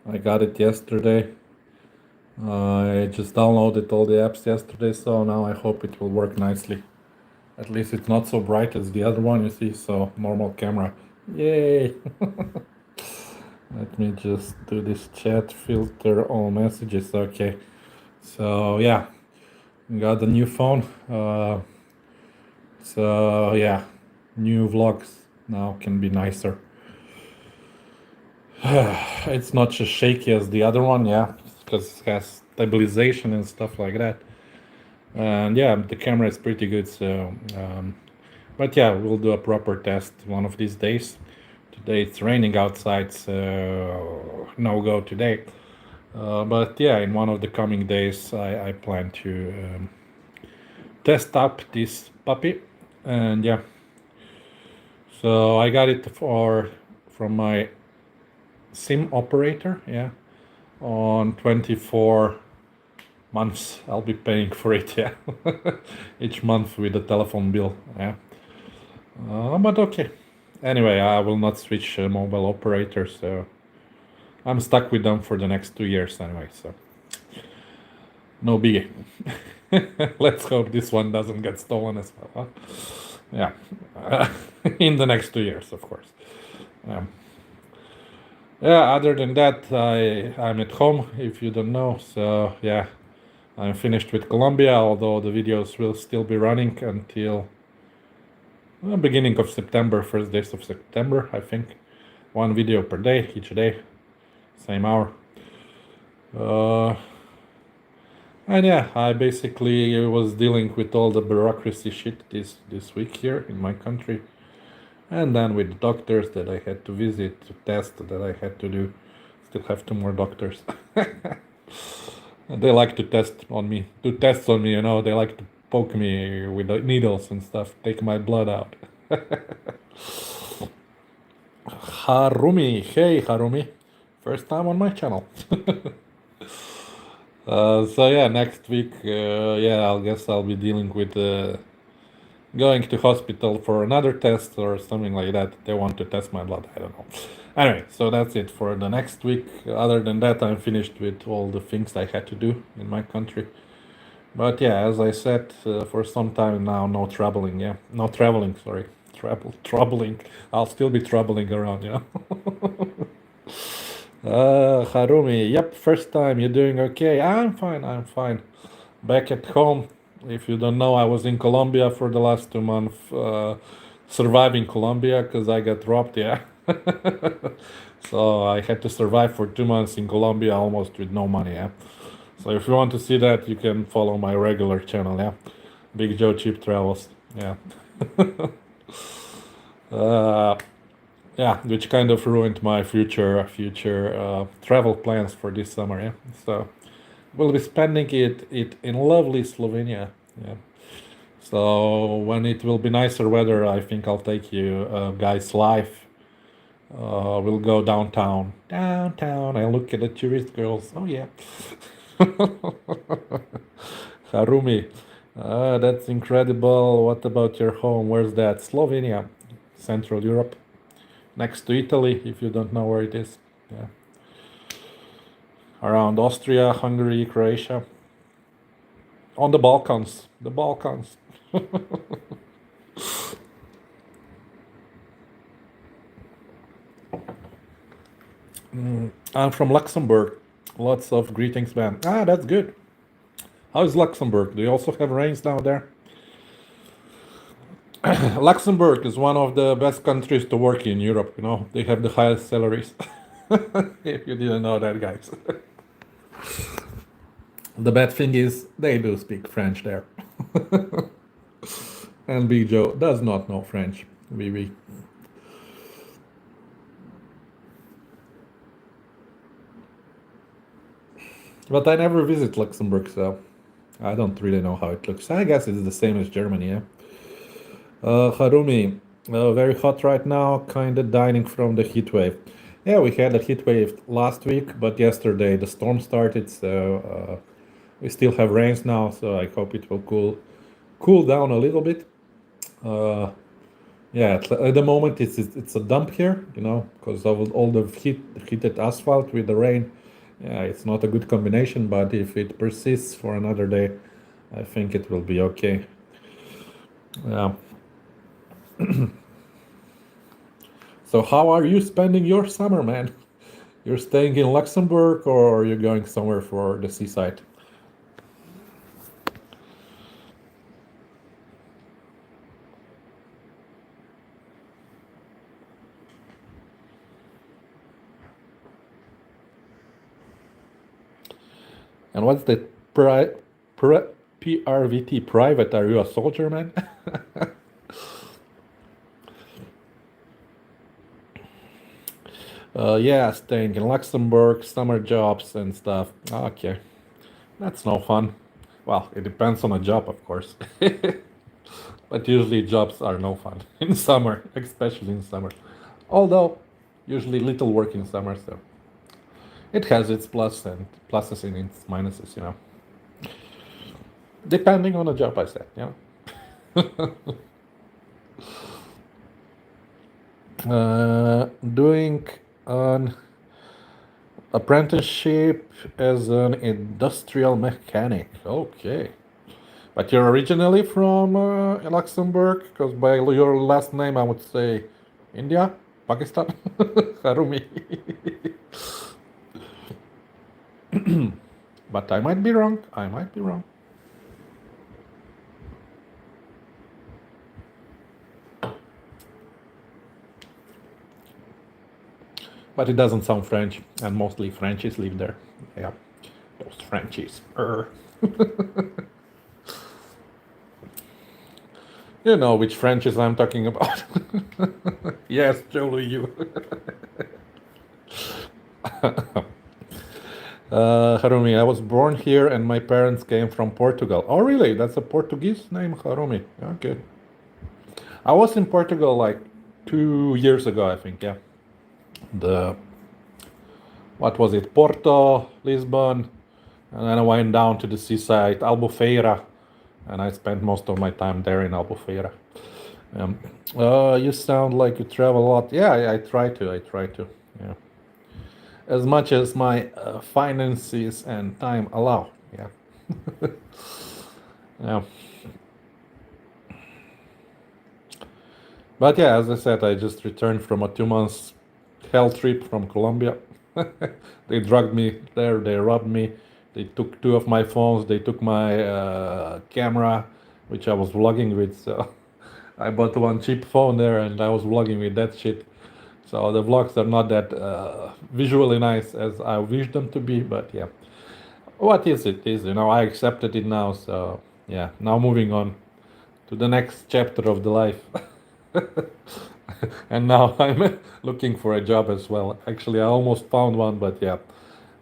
I got it yesterday. I just downloaded all the apps yesterday, so now I hope it will work nicely. At least it's not so bright as the other one, you see, so normal camera. Yay! Let me just do this chat filter all messages. Okay. So yeah, got a new phone. So yeah, new vlogs now can be nicer. It's not as shaky as the other one, yeah, because it has stabilization and stuff like that. And yeah, the camera is pretty good. So, but yeah, we'll do a proper test one of these days. Today it's raining outside, so no go today. But yeah, in one of the coming days, I plan to test up this puppy, and yeah. So I got it from my SIM operator, yeah, on 24 months. I'll be paying for it, yeah, each month with the telephone bill, yeah. But okay. Anyway, I will not switch mobile operators, so I'm stuck with them for the next 2 years anyway, so no biggie. Let's hope this one doesn't get stolen as well, huh? Yeah, in the next 2 years, of course. Yeah, other than that, I'm at home, if you don't know, so yeah, I'm finished with Colombia, although the videos will still be running until beginning of September, first days of September, I think. One video per day, each day, same hour. And yeah, I basically was dealing with all the bureaucracy shit this week here in my country. And then with doctors that I had to visit, to test that I had to do. Still have 2 more doctors. They like to test on me, do tests on me, you know. They like to poke me with the needles and stuff, take my blood out. Harumi, hey Harumi, first time on my channel. So yeah, next week, yeah, I guess I'll be dealing with going to hospital for another test or something like that. They want to test my blood. I don't know. Anyway, so that's it for the next week. Other than that, I'm finished with all the things I had to do in my country. But yeah, as I said, for some time now, no traveling. Yeah, no traveling. Sorry, troubling. I'll still be troubling around. You know. Harumi. Yep, first time. You're doing okay. I'm fine. I'm fine. Back at home. If you don't know, I was in Colombia for the last 2 months, surviving Colombia because I got robbed. Yeah. So I had to survive for 2 months in Colombia almost with no money. Yeah. So if you want to see that, you can follow my regular channel. Yeah. Big Joe Cheap Travels. Yeah. Yeah, which kind of ruined my future travel plans for this summer. Yeah. So we'll be spending it in lovely Slovenia. Yeah. So when it will be nicer weather, I think I'll take you guys live. We'll go downtown. Downtown. I look at the tourist girls. Oh yeah. Harumi. That's incredible. What about your home? Where's that? Slovenia, Central Europe, next to Italy, if you don't know where it is. Yeah. Around Austria, Hungary, Croatia. On the Balkans. The Balkans. I'm from Luxembourg. Lots of greetings, man. Ah, that's good. How is Luxembourg? Do you also have rains down there? Luxembourg is one of the best countries to work in Europe, you know. They have the highest salaries. If you didn't know that, guys. The bad thing is, they do speak French there. And Big Joe does not know French. Oui. But I never visit Luxembourg, so I don't really know how it looks. I guess it's the same as Germany, yeah. Harumi, very hot right now, kinda dying from the heat wave. Yeah, we had a heat wave last week, but yesterday the storm started, so we still have rains now, so I hope it will cool down a little bit. Yeah, at the moment it's a dump here, because of all the heated asphalt with the rain. Yeah, it's not a good combination, but if it persists for another day, I think it will be okay. Yeah. So how are you spending your summer, man? You're staying in Luxembourg or you're going somewhere for the seaside? And what's the pri, PRVT private? Are you a soldier, man? Yeah, staying in Luxembourg, summer jobs and stuff. Okay, that's no fun. Well, it depends on the job, of course. But usually jobs are no fun in summer, especially in summer. Although, usually little work in summer, so it has its plus and pluses and its minuses. Depending on the job, I said. Doing an apprenticeship as an industrial mechanic. Okay. But you're originally from Luxembourg? Because by your last name, I would say India, Pakistan, Harumi. But I might be wrong. I might be wrong. But it doesn't sound French, and mostly Frenchies live there. Yeah, those Frenchies. You know which Frenchies I'm talking about. Yes, totally you. Harumi, I was born here and my parents came from Portugal. Oh, really? That's a Portuguese name, Harumi. Okay. I was in Portugal like 2 years ago, I think. Yeah. The what was it? Porto, Lisbon, and then I went down to the seaside, Albufeira, and I spent most of my time there in Albufeira. Um, you sound like you travel a lot. Yeah, I try to. I try to. Yeah, as much as my finances and time allow. Yeah. Yeah. But yeah, as I said, I just returned from a 2 months hell trip from Colombia. They drugged me there, they robbed me, they took two of my phones, they took my camera, which I was vlogging with. So I bought one cheap phone there and I was vlogging with that shit. So the vlogs are not that visually nice as I wish them to be, but yeah. What is it? I accepted it now, so yeah, now moving on to the next chapter of the life. And now I'm looking for a job as well. Actually, I almost found one, but yeah,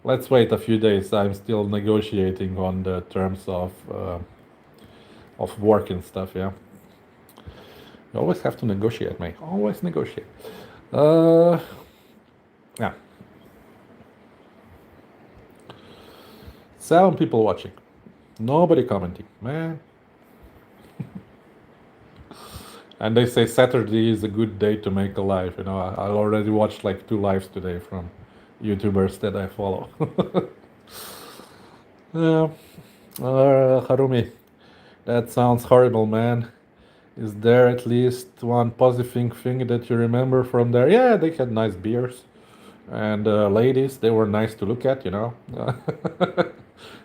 let's wait a few days. I'm still negotiating on the terms of work and stuff. Yeah, you always have to negotiate, mate. Always negotiate. Uh, yeah, 7 people watching, nobody commenting, man. And they say Saturday is a good day to make a live. I already watched like 2 lives today from YouTubers that I follow. Yeah. Harumi, that sounds horrible, man. Is there at least one positive thing that you remember from there? Yeah, they had nice beers. And ladies, they were nice to look at.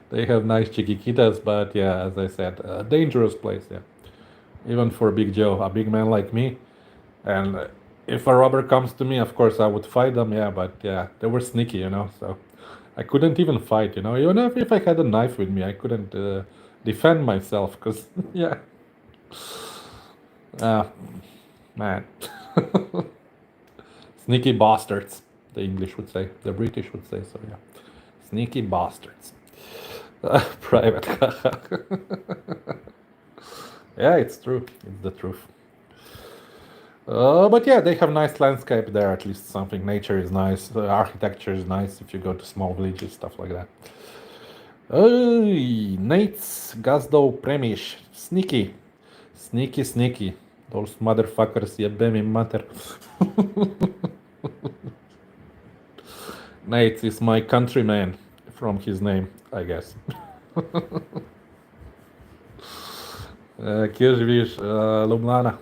They have nice chiquiquitas, but yeah, as I said, a dangerous place, yeah. Even for Big Joe, a big man like me. And if a robber comes to me, of course I would fight them, yeah, but yeah, they were sneaky. So I couldn't even fight. Even if I had a knife with me, I couldn't defend myself because, yeah, uh, man. Sneaky bastards, the English would say, the British would say so, yeah. Sneaky bastards. Private. Yeah, it's true. It's the truth. But yeah, they have nice landscape there. At least something. Nature is nice. The architecture is nice if you go to small villages, stuff like that. Nate's Gazdo Premish. Sneaky. Sneaky, sneaky. Those motherfuckers, jebe mi mater. Nate is my countryman from his name, I guess. Kje živiš? Ljubljana.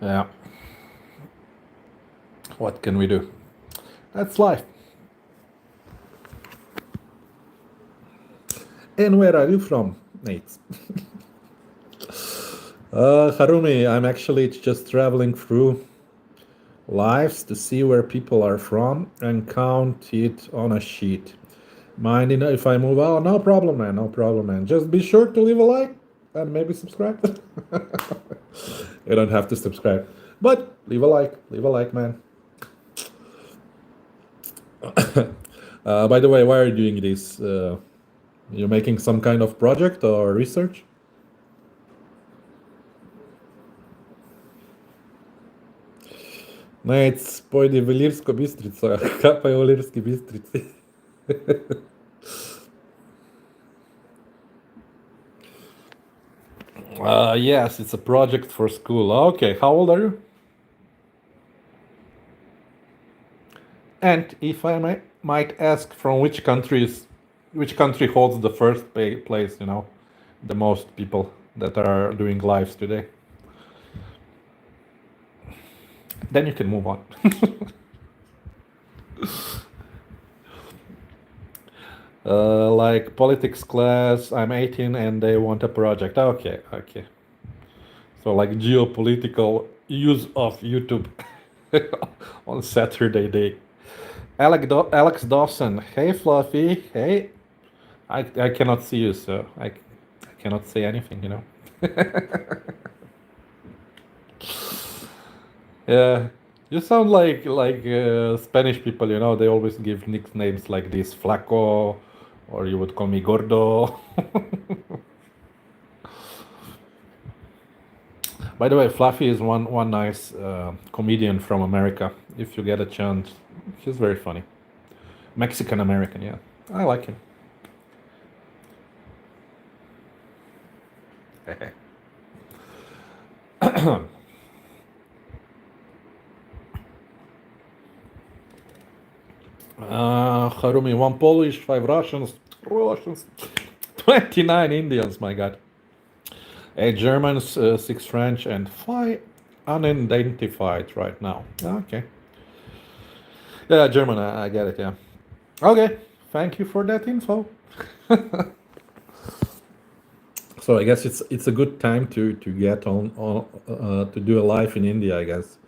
Yeah. What can we do? That's life. And where are you from, Nate? Harumi, I'm actually just traveling through lives to see where people are from and count it on a sheet. Mind if I move out? No problem, man. No problem, man. Just be sure to leave a like and maybe subscribe. You don't have to subscribe, but leave a like. Leave a like, man. By the way, why are you doing this? You're making some kind of project or research? Nec, pojdi v Ilirsko Bistrico. Kaj pa je v Ilirski Bistrici? Yes, it's a project for school. Okay, how old are you? And if I might ask, from which country holds the first place? You know, the most people that are doing lives today. Then you can move on. Like politics class, I'm 18 and they want a project. Okay. So like geopolitical use of YouTube on Saturday day. Alex Dawson, hey Fluffy, hey. I cannot see you, so I cannot say anything, you know. Yeah, you sound like Spanish people, you know. They always give nicknames like this, Flaco, or you would call me Gordo. By the way, Fluffy is one nice comedian from America. If you get a chance, he's very funny. Mexican American, yeah, I like him. Harumi, 1 Polish, 5 Russians, 29 Indians, my god. 8 Germans, 6 French, and 5 unidentified right now. Okay. Yeah, German, I get it, yeah. Okay, thank you for that info. So I guess it's a good time to get on to do a live in India, I guess.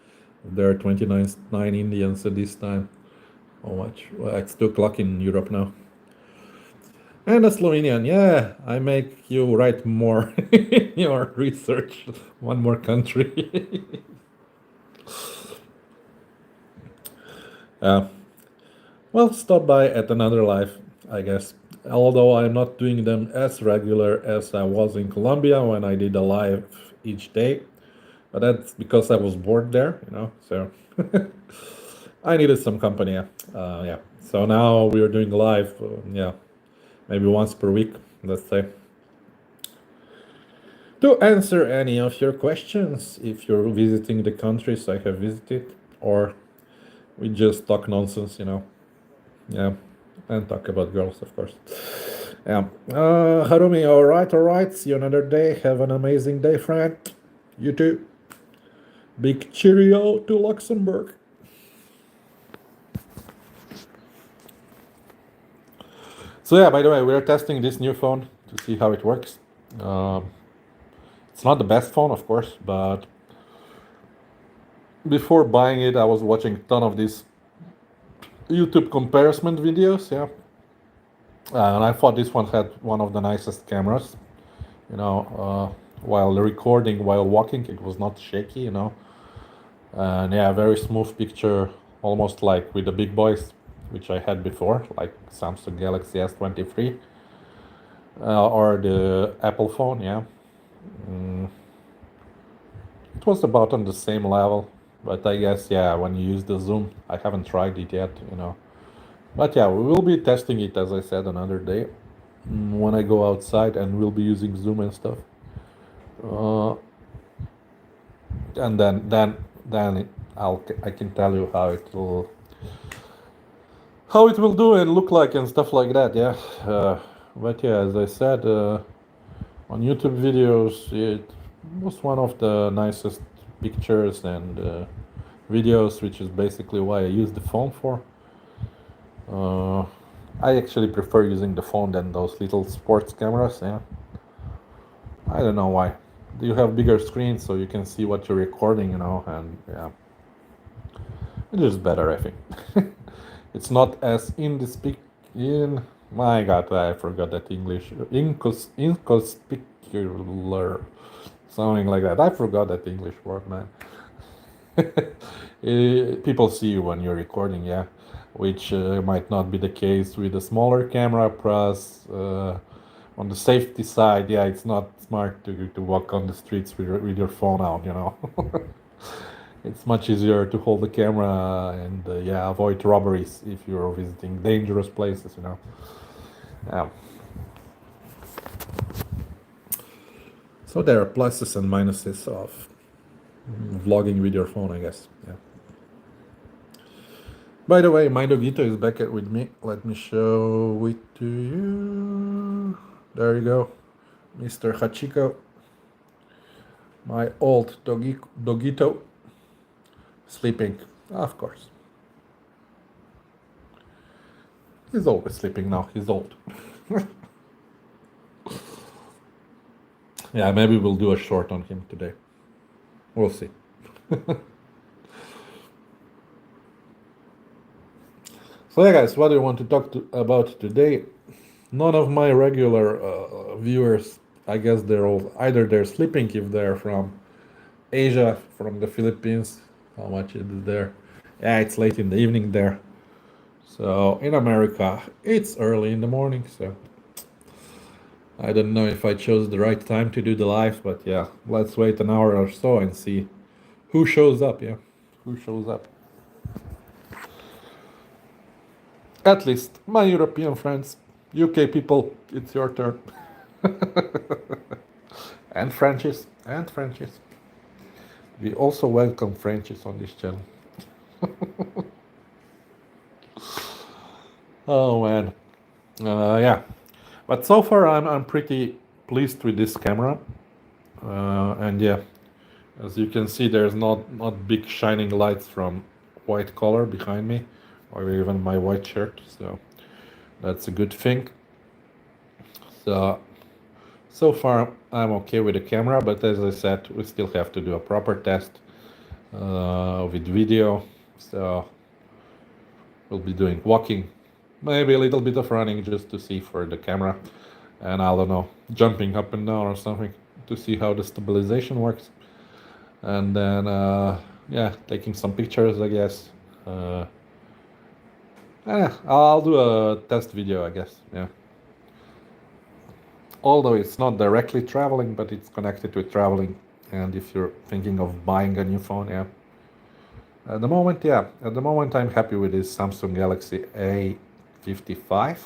There are 29 Indians at this time. How much? Well, it's 2 o'clock in Europe now. And a Slovenian, yeah, I make you write more in your research. One more country. Well, stop by at another live, I guess. Although I'm not doing them as regular as I was in Colombia when I did a live each day. But that's because I was bored there, you know, so I needed some company. Yeah. So now we're doing live, yeah, maybe once per week, let's say, to answer any of your questions if you're visiting the countries I have visited, or we just talk nonsense, you know. Yeah, and talk about girls, of course. Yeah. Harumi, all right. See you another day. Have an amazing day, friend. You too. Big cheerio to Luxembourg. So yeah, by the way, we're testing this new phone to see how it works. It's not the best phone, of course, but before buying it, I was watching a ton of these YouTube comparison videos, yeah. And I thought this one had one of the nicest cameras, you know, while recording, while walking, it was not shaky, you know. And yeah, very smooth picture, almost like with the big boys, which I had before, like Samsung Galaxy S23 or the Apple phone, yeah. It was about on the same level, but I guess, yeah, when you use the zoom, I haven't tried it yet, you know. But yeah, we will be testing it, as I said, another day, when I go outside, and we'll be using Zoom and stuff. Uh, and I can tell you how it will do and look like and stuff like that. Yeah. But yeah, as I said, on YouTube videos, it was one of the nicest pictures and videos, which is basically why I use the phone for. Uh, I actually prefer using the phone than those little sports cameras. Yeah, I don't know why. You have bigger screens, so you can see what you're recording, and yeah, it is better, I think. It's not as in. My God, I forgot that English. Inconspicular, something like that. I forgot that English word, man. People see you when you're recording, yeah, which might not be the case with a smaller camera. Plus, on the safety side, yeah, it's not smart to walk on the streets with your phone out. It's much easier to hold the camera and yeah, avoid robberies if you're visiting dangerous places. Yeah. So there are pluses and minuses of vlogging with your phone, I guess. Yeah. By the way, my dogito is back with me. Let me show it to you. There you go, Mr. Hachiko, my old dogito, sleeping. Of course, he's always sleeping now. He's old. Yeah, maybe we'll do a short on him today. We'll see. So yeah, guys, what do you want to talk about today? None of my regular viewers, I guess they're sleeping if they're from Asia, from the Philippines. How much is it there? Yeah, it's late in the evening there. So in America, it's early in the morning. So I don't know if I chose the right time to do the live, but yeah, let's wait an hour or so and see who shows up. Yeah, who shows up? At least my European friends, UK people, it's your turn. And Frenchies, and Frenchies. We also welcome Frenchies on this channel. Oh man, yeah. But so far, I'm pretty pleased with this camera, and yeah, as you can see, there's not big shining lights from white color behind me, or even my white shirt. So that's a good thing. So far, I'm okay with the camera, but as I said, we still have to do a proper test with video. So we'll be doing walking, maybe a little bit of running just to see for the camera, and I don't know, jumping up and down or something to see how the stabilization works. And then, yeah, taking some pictures, I guess. I'll do a test video, I guess. Yeah. Although it's not directly traveling, but it's connected with traveling. And if you're thinking of buying a new phone, yeah. At the moment, I'm happy with this Samsung Galaxy A55.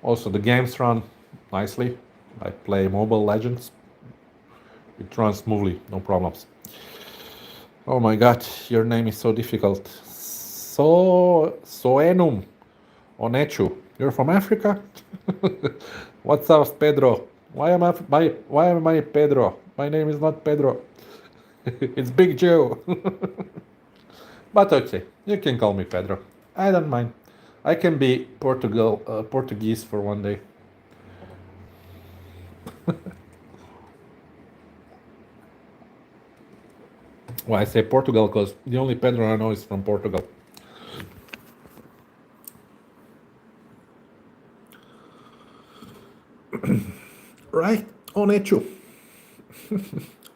Also, the games run nicely. I play Mobile Legends. It runs smoothly, no problems. Oh my God, your name is so difficult. Soenum Onechu. You're from Africa? What's up, Pedro? Why am I Pedro? My name is not Pedro. It's Big Joe. But okay, you can call me Pedro. I don't mind. I can be Portuguese for one day. Well, I say Portugal because the only Pedro I know is from Portugal. Right? Onechu.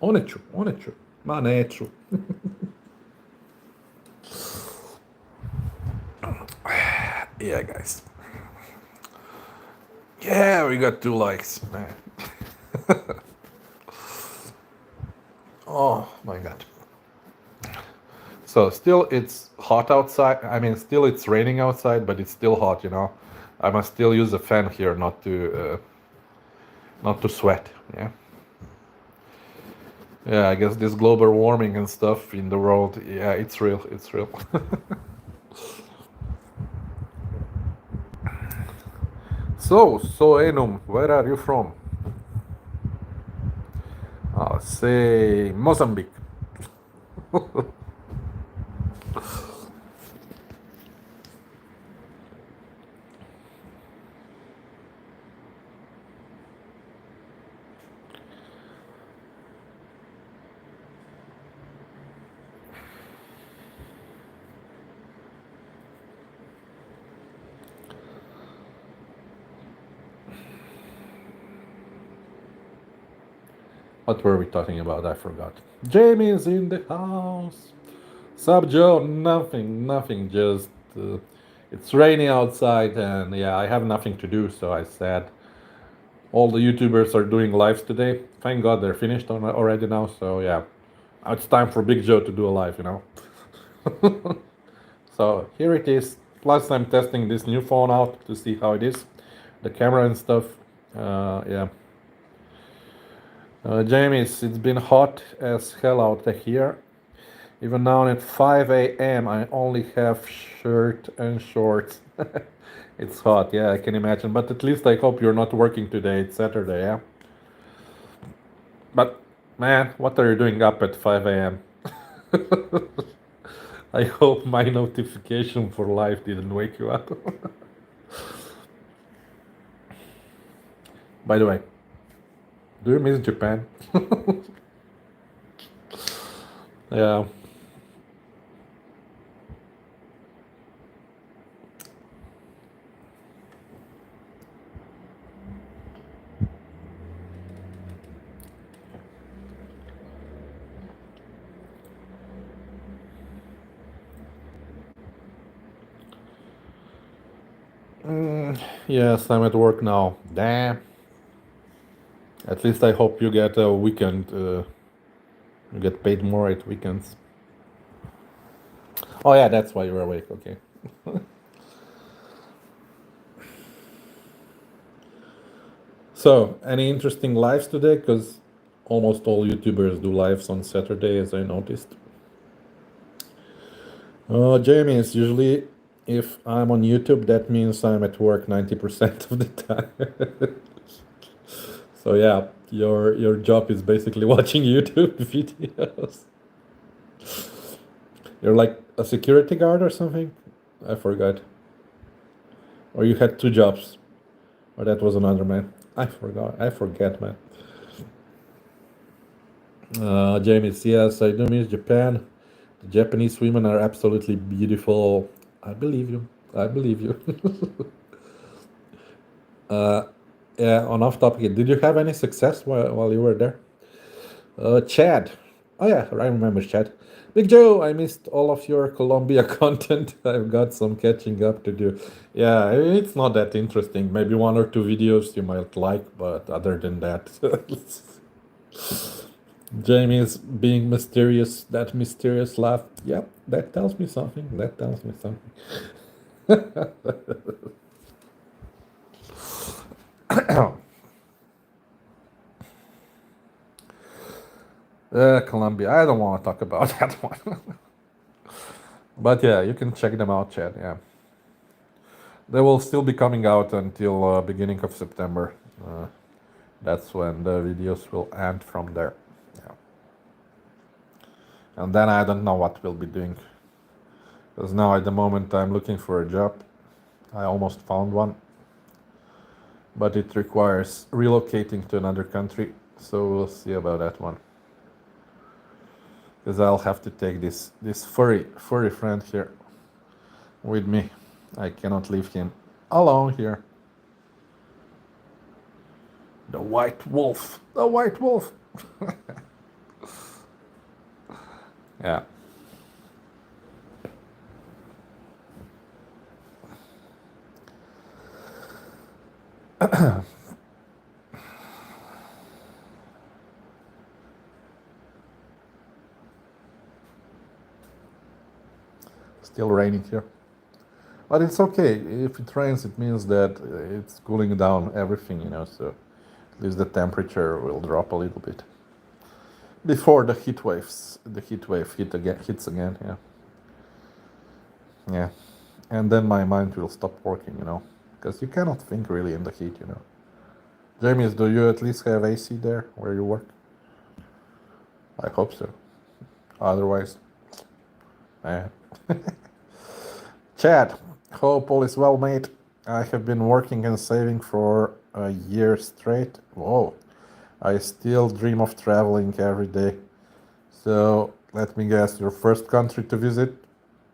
Onechu. Manechu. Yeah, guys. Yeah, we got 2 likes, man. Oh my God. So still it's hot outside. I mean, still it's raining outside, but it's still hot. I must still use a fan here, not to sweat. Yeah. Yeah, I guess this global warming and stuff in the world, yeah, it's real. It's real. So Enum, where are you from? I'll say Mozambique. What were we talking about? I forgot. Jamie's in the house. Sub Joe, nothing. Just it's raining outside, and yeah, I have nothing to do. So I said all the YouTubers are doing lives today. Thank God they're finished already now. So yeah, now it's time for Big Joe to do a live. So here it is. Plus, I'm testing this new phone out to see how it is, the camera and stuff. Yeah. James, it's been hot as hell out here. Even now at 5 a.m., I only have shirt and shorts. It's hot, yeah, I can imagine. But at least I hope you're not working today. It's Saturday, yeah? But, man, what are you doing up at 5 a.m.? I hope my notification for live didn't wake you up. By the way, do you miss Japan? Yeah. Yes, I'm at work now. Damn. At least I hope you get a weekend. You get paid more at weekends. Oh yeah, that's why you're awake. Okay. So, any interesting lives today? Because almost all YouTubers do lives on Saturday, as I noticed. Jamie, it's usually if I'm on YouTube, that means I'm at work 90% of the time. So yeah, your job is basically watching YouTube videos. You're like a security guard or something? I forgot. Or you had two jobs. Or that was another man. I forgot. I forget, man. James, yes, I do miss Japan. The Japanese women are absolutely beautiful. I believe you. I believe you. Yeah, on off topic, did you have any success while you were there? Chad. Oh yeah, I remember Chad. Big Joe, I missed all of your Colombia content. I've got some catching up to do. Yeah, it's not that interesting. Maybe one or two videos you might like, but other than that, Jamie's being mysterious. That mysterious laugh. Yep, that tells me something. That tells me something. Colombia. I don't want to talk about that one. But yeah, you can check them out, Chad. Yeah. They will still be coming out until beginning of September. That's when the videos will end from there. Yeah. And then I don't know what we'll be doing. Because now at the moment I'm looking for a job. I almost found one. But it requires relocating to another country. So we'll see about that one. Because I'll have to take this furry friend here with me. I cannot leave him alone here. The white wolf. The white wolf. Yeah. Still raining here. But it's okay. If it rains, it means that it's cooling down everything, so at least the temperature will drop a little bit before the heat wave hits again. Yeah, yeah, and then my mind will stop working, because you cannot think really in the heat. James, do you at least have AC there where you work? I hope so. Otherwise, eh. Chad, hope all is well, mate. I have been working and saving for a year straight. Whoa. I still dream of traveling every day. So, let me guess, your first country to visit?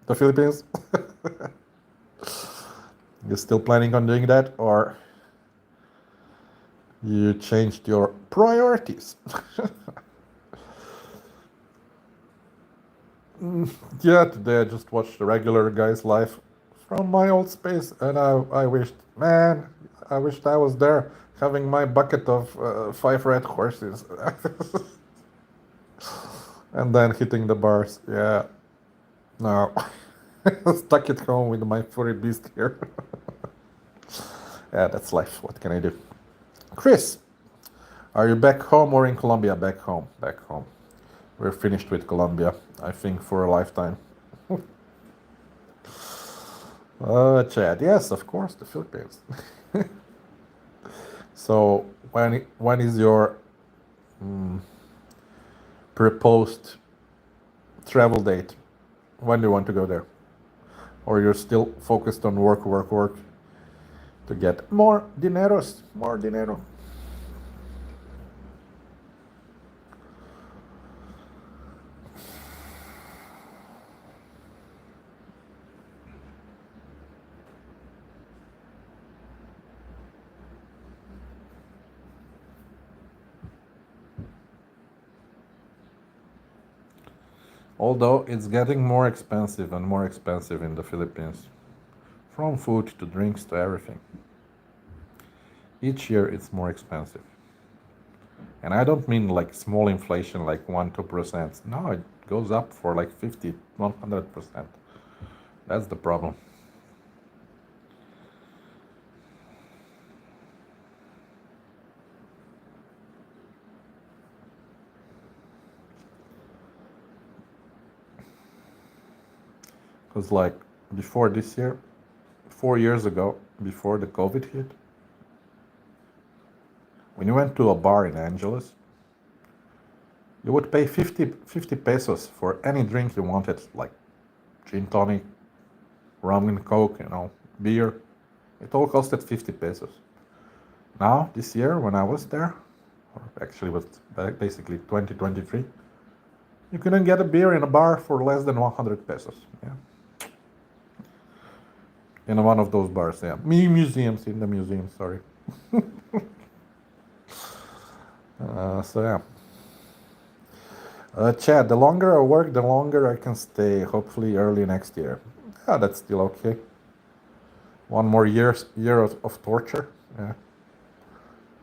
The Philippines? You still planning on doing that? Or you changed your priorities? Yeah, today I just watched the regular guy's life from my old space, and I wished, man, I wished I was there having my bucket of 5 red horses, and then hitting the bars. Yeah, no, stuck at home with my furry beast here. Yeah, that's life. What can I do? Chris, are you back home or in Colombia? Back home. Back home. We're finished with Colombia, I think, for a lifetime. Chad, yes, of course, the Philippines. So when is your proposed travel date? When do you want to go there? Or you're still focused on work, work, work to get more dineros, more dinero? Although it's getting more expensive and more expensive in the Philippines, from food to drinks to everything. Each year it's more expensive. And I don't mean like small inflation like 1-2%. No, it goes up for like 50, 100%. That's the problem. Because like before this year, 4 years ago, before the COVID hit, when you went to a bar in Angeles, you would pay 50 pesos for any drink you wanted, like gin tonic, rum and coke, beer. It all costed 50 pesos. Now, this year, when I was there, or actually it was basically 2023, you couldn't get a beer in a bar for less than 100 pesos. Yeah. In one of those bars, yeah. Museums, in the museum, sorry. So yeah. Chad, the longer I work, the longer I can stay. Hopefully early next year. Yeah, that's still okay. One more year of torture. Yeah.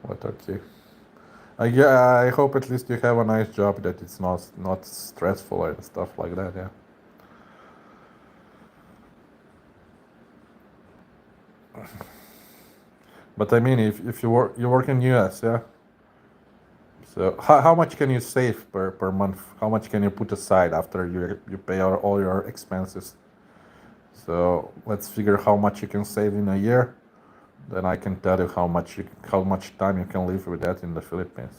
But okay. I hope at least you have a nice job that it's not stressful and stuff like that. Yeah. But I mean, if you work in US, yeah. So how much can you save per month? How much can you put aside after you pay all your expenses? So let's figure how much you can save in a year. Then I can tell you how much time you can live with that in the Philippines.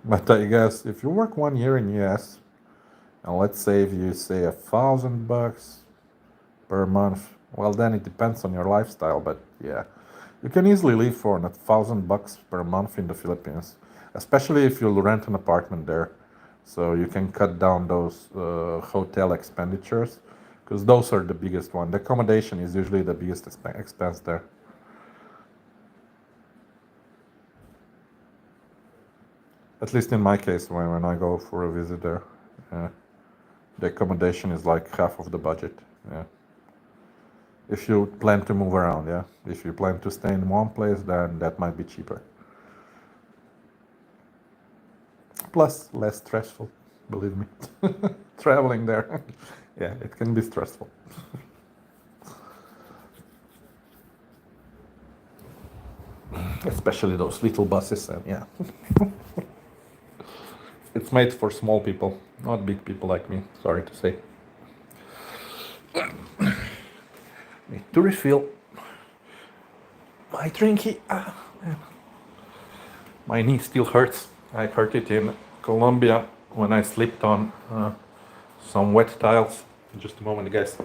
But I guess if you work 1 year in US, and let's say if you say $1,000 per month, well then it depends on your lifestyle. But yeah, you can easily live for $1,000 per month in the Philippines, especially if you rent an apartment there. So you can cut down those hotel expenditures, because those are the biggest one. The accommodation is usually the biggest expense there. At least in my case, when I go for a visit there, the accommodation is like half of the budget. Yeah. If you plan to move around, yeah. If you plan to stay in one place, then that might be cheaper. Plus, less stressful, believe me. Traveling there. Yeah, it can be stressful. Especially those little buses, and yeah. It's made for small people, not big people like me, sorry to say. Need to refill my drinky. My knee still hurts. I hurt it in Colombia when I slipped on some wet tiles. Just a moment, guys.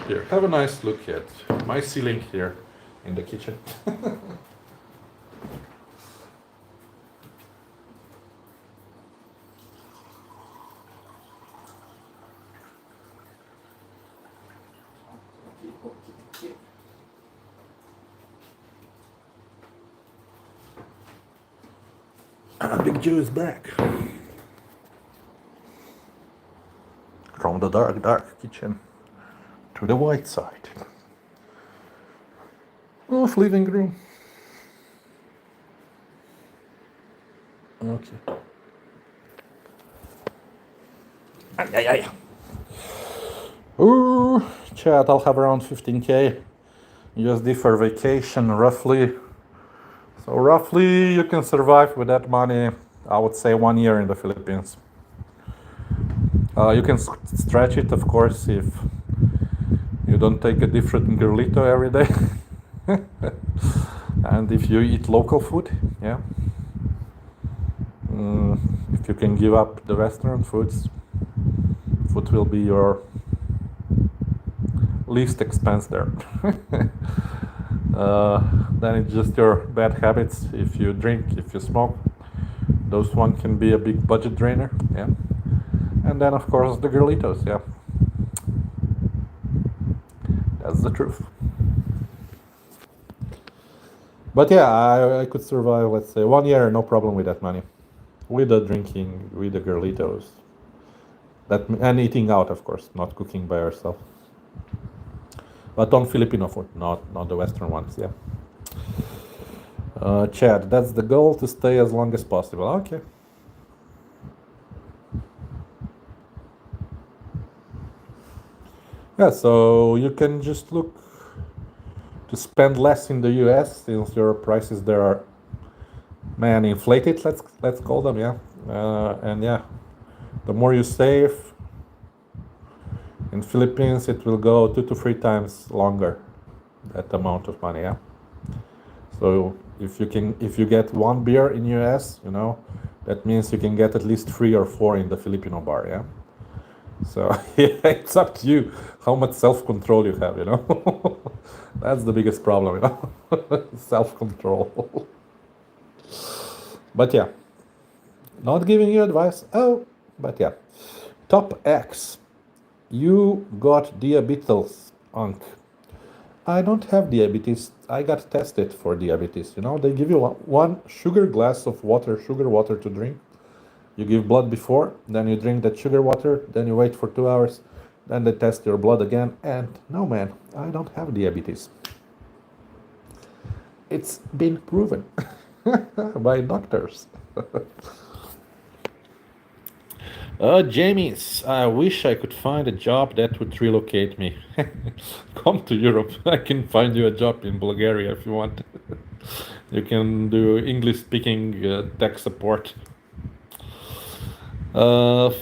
Here, have a nice look at my ceiling here in the kitchen. Big Joe is back from the dark, dark kitchen to the white side of living room. Okay. Ay, ay, ay. Ooh, chat, I'll have around 15k USD for vacation, roughly. So roughly you can survive with that money, I would say 1 year in the Philippines. You can stretch it, of course, if you don't take a different girlito every day. And if you eat local food, yeah. If you can give up the Western foods, food will be your least expense there. Then it's just your bad habits. If you drink, if you smoke, those one can be a big budget drainer, yeah. And then of course the girlitos, yeah. That's the truth. But yeah, I could survive, let's say, 1 year, no problem with that money. With the drinking, with the girlitos. And eating out, of course, not cooking by yourself. But on Filipino food, not the Western ones, yeah. Chad, that's the goal, to stay as long as possible. Okay. Yeah, so you can just look to spend less in the US since your prices there are, man, inflated. Let's call them, yeah. And yeah, the more you save in Philippines, it will go 2 to 3 times longer, that amount of money, yeah. So if you get 1 beer in US, that means you can get at least 3 or 4 in the Filipino bar, yeah. So yeah, it's up to you how much self-control you have, That's the biggest problem, self-control. But yeah, not giving you advice. Oh, but yeah. Top X, you got diabetes, Unc. I don't have diabetes. I got tested for diabetes. They give you one sugar glass of water, sugar water to drink. You give blood before, then you drink that sugar water, then you wait for 2 hours, then they test your blood again, and no, man, I don't have diabetes. It's been proven by doctors. Jamies, I wish I could find a job that would relocate me. Come to Europe. I can find you a job in Bulgaria if you want. You can do English speaking tech support.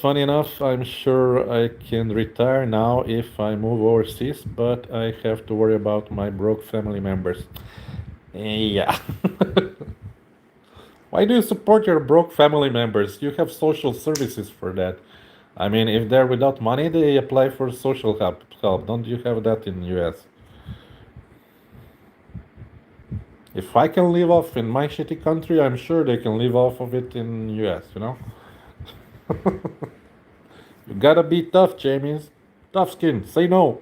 Funny enough, I'm sure I can retire now if I move overseas, but I have to worry about my broke family members. Yeah. Why do you support your broke family members? You have social services for that. I mean, if they're without money, they apply for social help. Don't you have that in US? If I can live off in my shitty country, I'm sure they can live off of it in US, You gotta be tough, Jamies. Tough skin. Say no.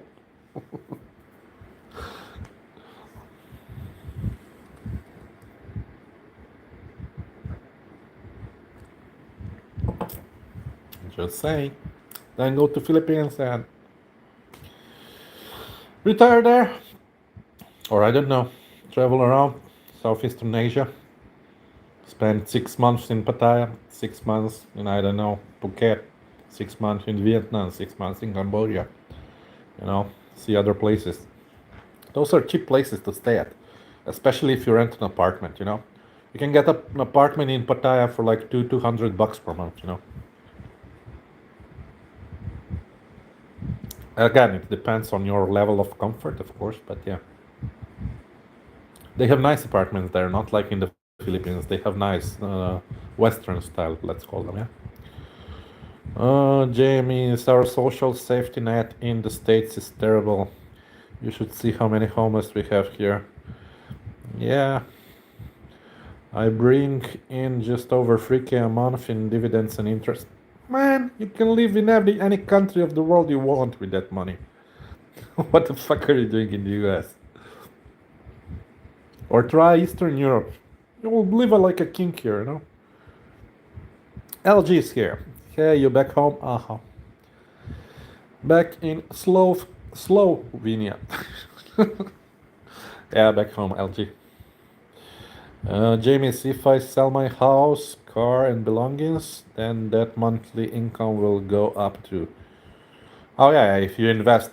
Just saying. Then go to Philippines and retire there. Or I don't know. Travel around Southeastern Asia. Spend 6 months in Pattaya, 6 months in, I don't know, Phuket, 6 months in Vietnam, 6 months in Cambodia. You know, see other places. Those are cheap places to stay at, especially if you rent an apartment. You know, you can get an apartment in Pattaya for like $200 per month. You know, again, it depends on your level of comfort, of course, but yeah, they have nice apartments there, not like in the Philippines. They have nice Western style, let's call them. Yeah. Jamie, our social safety net in the States is terrible. You should see how many homeless we have here. Yeah, I bring in just over 3K a month in dividends and interest. Man, you can live in any country of the world you want with that money. What the fuck are you doing in the US? Or try Eastern Europe. You will live like a king here, you know? LG is here. Hey, you back home? Uh-huh. Back in Slovenia. Yeah, back home, LG. James, if I sell my house, car, and belongings, then that monthly income will go up too. Oh yeah, if you invest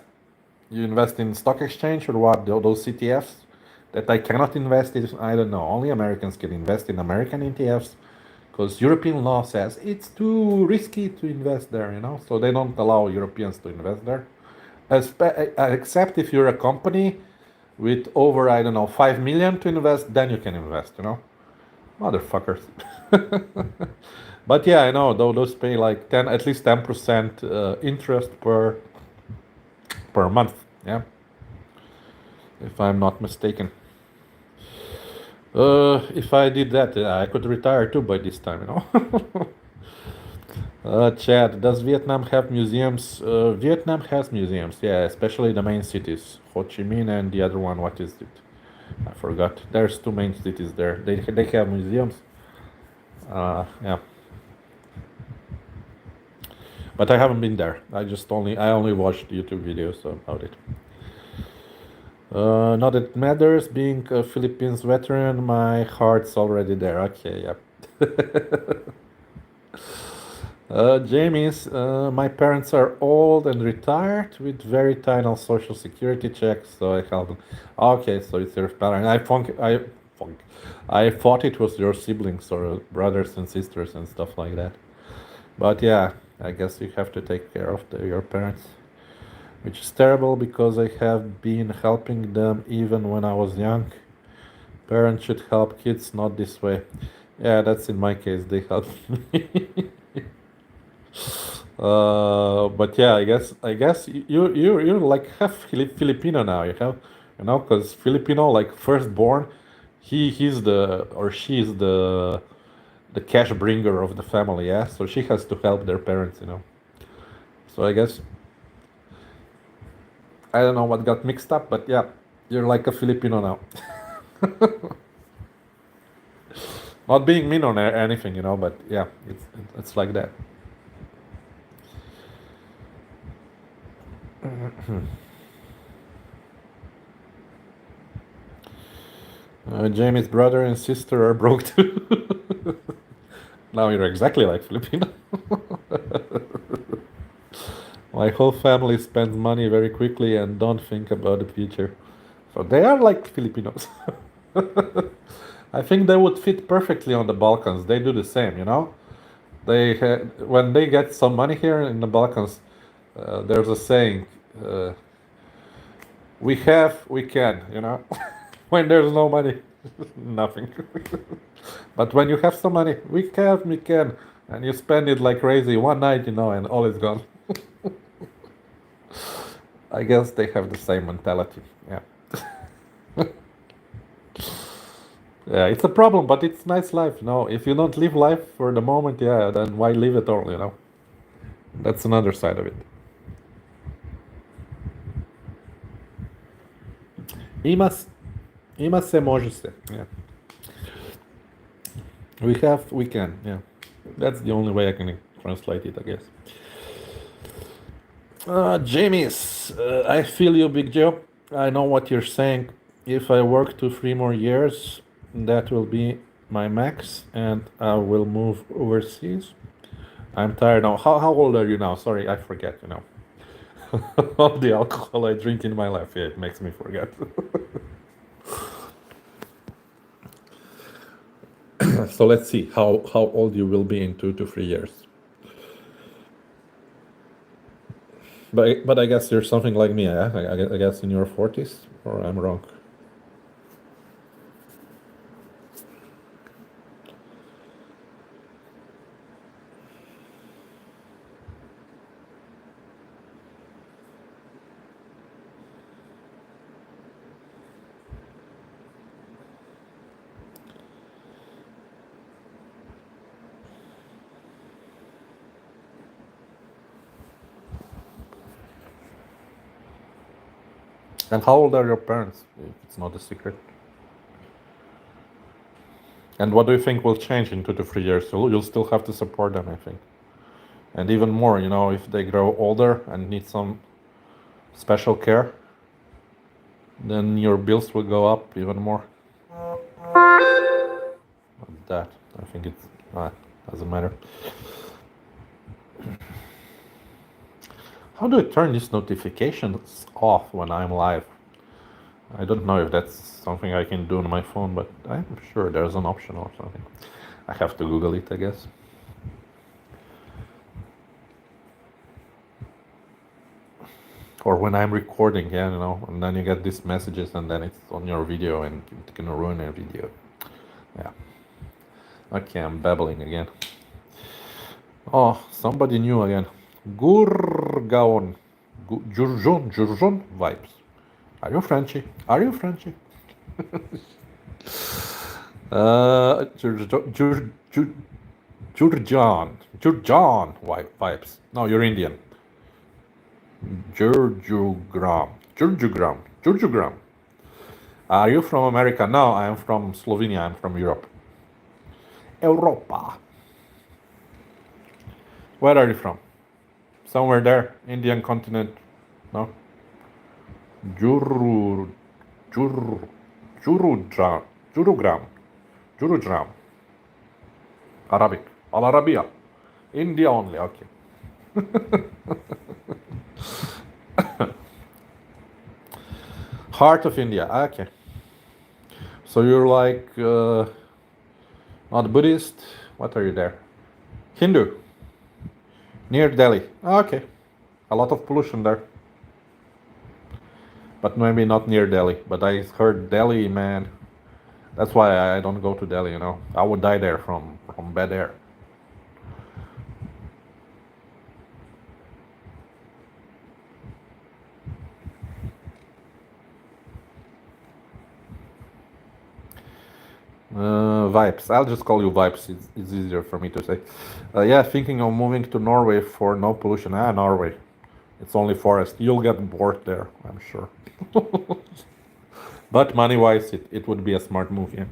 in stock exchange or what? Those ETFs that I cannot invest in. I don't know. Only Americans can invest in American ETFs because European law says it's too risky to invest there. You know, so they don't allow Europeans to invest there. Except if you're a company with over, I don't know, 5 million to invest, then you can invest, you know? Motherfuckers. But yeah, I know, though those pay like 10, at least 10% interest per month, yeah? If I'm not mistaken. If I did that, I could retire too by this time, you know? Chad, does Vietnam have museums? Vietnam has museums, yeah, especially the main cities, Ho Chi Minh and the other one. What is it? I forgot. There's two main cities there. They have museums. Yeah, but I haven't been there. I only watched YouTube videos about it. Not that it matters. Being a Philippines veteran, my heart's already there. Okay, yeah. Jamie's, my parents are old and retired with very tiny social security checks, so I help them. Okay, so it's your parents. I thought it was your siblings or brothers and sisters and stuff like that. But yeah, I guess you have to take care of your parents, which is terrible because I have been helping them even when I was young. Parents should help kids, not this way. Yeah, that's in my case. They help me. But yeah, I guess you're like half Filipino now. Because Filipino like firstborn, he's the or she's the cash bringer of the family. Yeah, so she has to help their parents. So I guess I don't know what got mixed up, but yeah, you're like a Filipino now. Not being mean on anything, but yeah, it's like that. Jamie's brother and sister are broke too. Now you're exactly like Filipino. My whole family spends money very quickly and don't think about the future. So they are like Filipinos. I think they would fit perfectly on the Balkans. They do the same. When they get some money here in the Balkans, there's a saying: uh, "We have, we can." When there's no money, nothing. But when you have some money, we have, we can, and you spend it like crazy one night, and all is gone. I guess they have the same mentality. Yeah. Yeah, it's a problem, but it's nice life. If you don't live life for the moment, yeah, then why live at all? That's another side of it. Ima, ima se, može se. Yeah. We have, we can. Yeah. That's the only way I can translate it, I guess. James, I feel you, Big Joe. I know what you're saying. If I work 3 more years, that will be my max, and I will move overseas. I'm tired now. How old are you now? Sorry, I forget, All the alcohol I drink in my life, yeah, it makes me forget. So let's see how old you will be in 2 to 3 years. But I guess you're something like me, yeah? I guess in your 40s, or I'm wrong. And how old are your parents, if it's not a secret? And what do you think will change in 2 to 3 years? You'll still have to support them, I think. And even more, if they grow older and need some special care, then your bills will go up even more. That, I think it's doesn't matter. How do I turn these notifications off when I'm live? I don't know if that's something I can do on my phone, but I'm sure there's an option or something. I have to Google it, I guess. Or when I'm recording, yeah, and then you get these messages and then it's on your video and it can ruin your video. Yeah. Okay, I'm babbling again. Oh, somebody new again. Gurgaon. Jurjon vibes. Are you Frenchy? Are you Frenchy? Jurjan vibes. No, you're Indian. Jurjugram. Are you from America? No, I am from Slovenia. I'm from Europe. Europa. Where are you from? Somewhere there, Indian continent. No. Jurugram. Arabic. Al Arabia. India only. Okay. Heart of India. Okay. So you're like not Buddhist. What are you there? Hindu. Near Delhi. Okay. A lot of pollution there. But maybe not near Delhi. But I heard Delhi, man. That's why I don't go to Delhi, I would die there from bad air. Vibes. I'll just call you Vibes. It's easier for me to say. Yeah, thinking of moving to Norway for no pollution. Norway. It's only forest. You'll get bored there, I'm sure. But money-wise, it would be a smart move, yeah.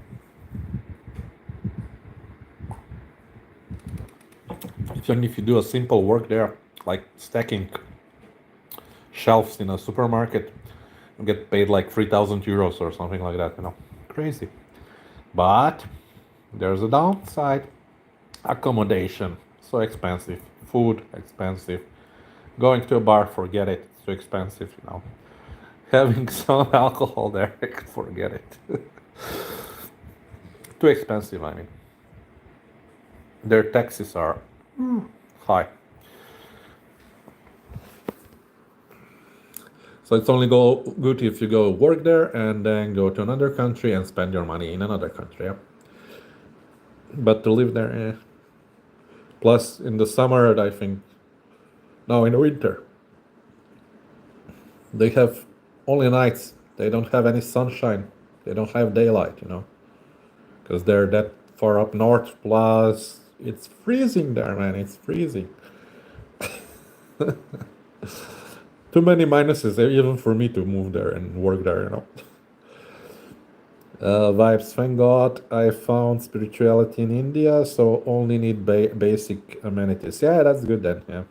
Even if you do a simple work there, like stacking shelves in a supermarket, you get paid like 3,000 euros or something like that, Crazy. But there's a downside. Accommodation, so expensive. Food, expensive. Going to a bar, forget it. It's too expensive, Having some alcohol there, forget it. Too expensive, I mean. Their taxes are high. So it's only good if you go work there and then go to another country and spend your money in another country. Yeah. But to live there, Plus, in the summer, I think. No, in the winter. They have only nights. They don't have any sunshine. They don't have daylight, Because they're that far up north. Plus, it's freezing there, man. It's freezing. Too many minuses, even for me to move there and work there, Vibes, thank God I found spirituality in India, so only need basic amenities. Yeah, that's good then, yeah.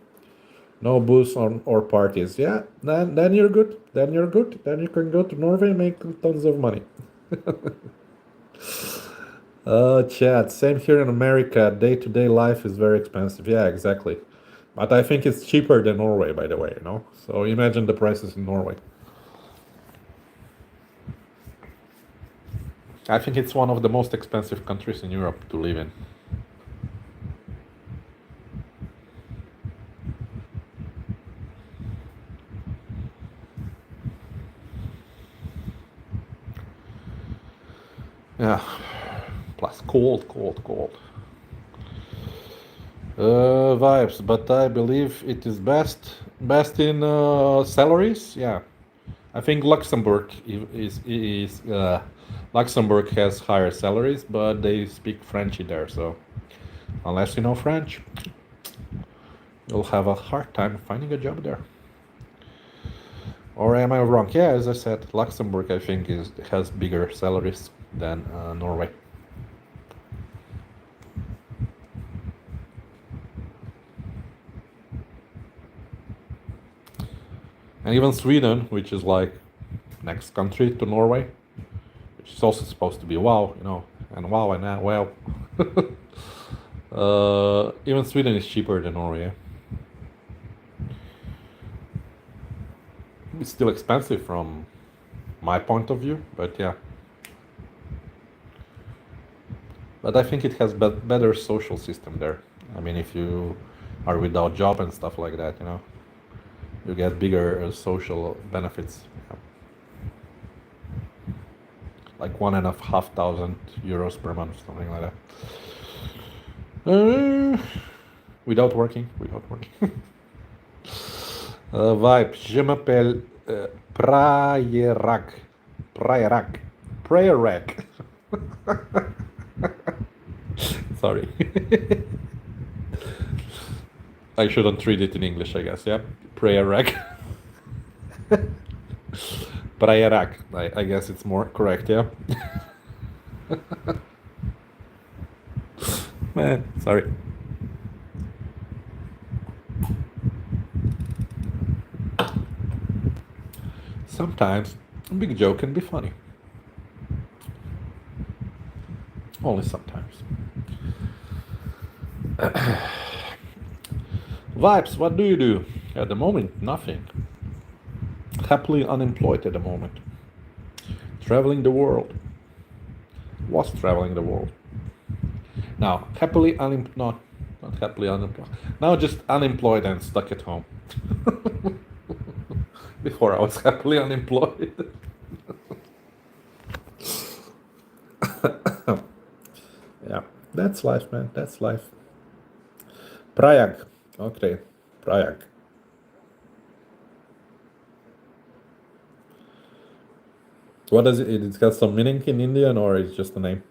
No booze or parties. Yeah, then you're good. Then you're good. Then you can go to Norway and make tons of money. Chad, same here in America. Day-to-day life is very expensive. Yeah, exactly. But I think it's cheaper than Norway, by the way, you know? So imagine the prices in Norway. I think it's one of the most expensive countries in Europe to live in. Yeah. Plus cold, cold, cold. Vibes, but I believe it is best in salaries. Yeah, I think Luxembourg is Luxembourg has higher salaries, but they speak Frenchy there. So unless you know French, you'll have a hard time finding a job there. Or am I wrong? Yeah, as I said, Luxembourg I think has bigger salaries than Norway. And even Sweden, which is like next country to Norway, which is also supposed to be wow, you know, and wow and wow. Even Sweden is cheaper than Norway. It's still expensive from my point of view, but yeah. But I think it has better social system there. I mean, if you are without job and stuff like that, you know, you get bigger social benefits, yeah. Like 1,500 euros per month, something like that. Without working. Vibe. Je m'appelle Prayerak. Prayerak. Prayerak. Sorry. I shouldn't read it in English, I guess. Yeah. Prayerak. Prayerak. I guess it's more correct, yeah. Man, sorry. Sometimes a big joke can be funny. Only sometimes. Vibes, what do you do? At the moment, nothing. Happily unemployed at the moment. Traveling the world. Was traveling the world. Now, happily unemployed. Not happily unemployed. Now just unemployed and stuck at home. Before I was happily unemployed. Yeah, that's life, man. That's life. Prague. Okay, Prague. What does it? It's got some meaning in Indian, or it's just a name?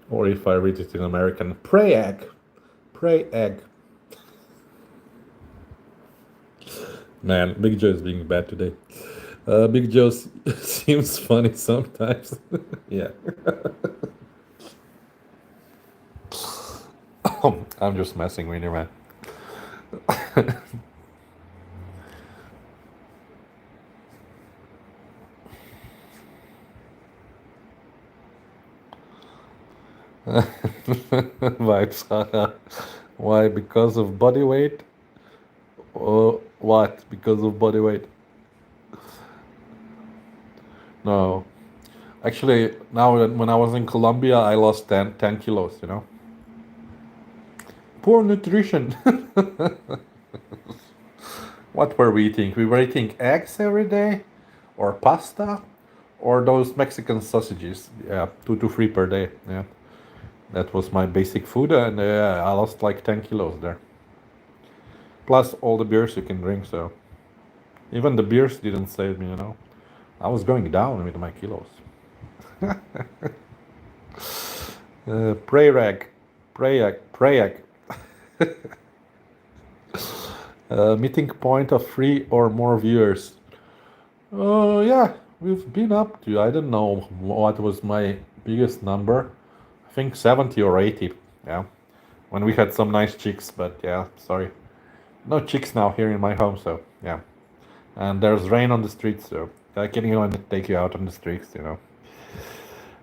Or if I read it in American, Prague. Prague. Man, Big Joe is being bad today. Big Joe seems funny sometimes. Yeah. I'm just messing with you, man. Vibes, haha. Why? Because of body weight? Or what? Because of body weight? No. Actually, now when I was in Colombia, I lost 10 kilos, you know? Poor nutrition. What were we eating? We were eating eggs every day, or pasta, or those Mexican sausages. Yeah, 2 to 3 per day. Yeah, that was my basic food, and I lost like 10 kilos there. Plus all the beers you can drink, so even the beers didn't save me, you know. I was going down with my kilos. Prayag, Prayag, Prayag. Meeting point of 3 or more viewers. Yeah, we've been up to, I don't know what was my biggest number. I think 70 or 80. Yeah, when we had some nice chicks, but yeah, sorry. No chicks now here in my home, so yeah. And there's rain on the streets, so I can even take you out on the streets.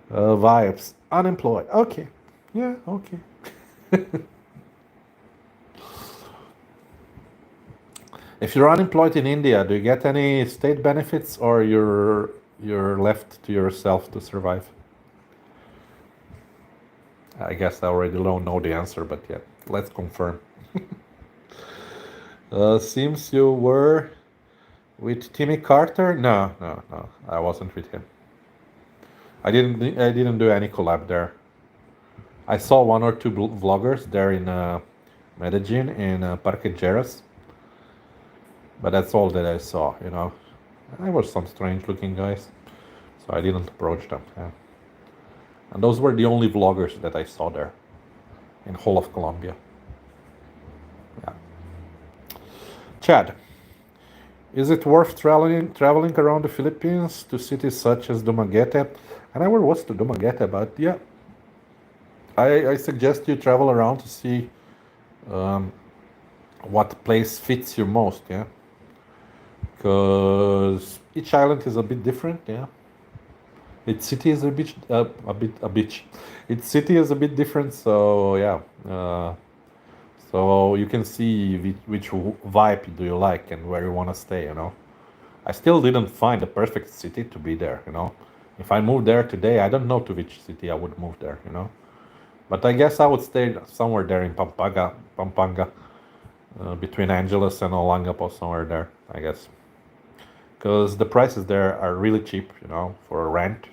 Vibes. Unemployed. Okay. Yeah, okay. If you're unemployed in India, do you get any state benefits or you're left to yourself to survive? I guess I already don't know the answer, but yeah, let's confirm. Seems you were with Timmy Carter? No, no, no. I wasn't with him. I didn't do any collab there. I saw one or two vloggers there in Medellin in Parque Geras, but that's all that I saw. There were some strange looking guys, so I didn't approach them. Yeah. And those were the only vloggers that I saw there in whole of Colombia. Yeah. Chad, is it worth traveling around the Philippines to cities such as Dumaguete? I never was to Dumaguete, but yeah, I suggest you travel around to see um, what place fits you most. Yeah, because each island is a bit different. Yeah, its city is a bit. Its city is a bit different. So yeah, so you can see which vibe do you like and where you want to stay. I still didn't find the perfect city to be there. If I moved there today, I don't know to which city I would move there. But I guess I would stay somewhere there in Pampanga, between Angeles and Olongapo, somewhere there, I guess. Because the prices there are really cheap, for a rent.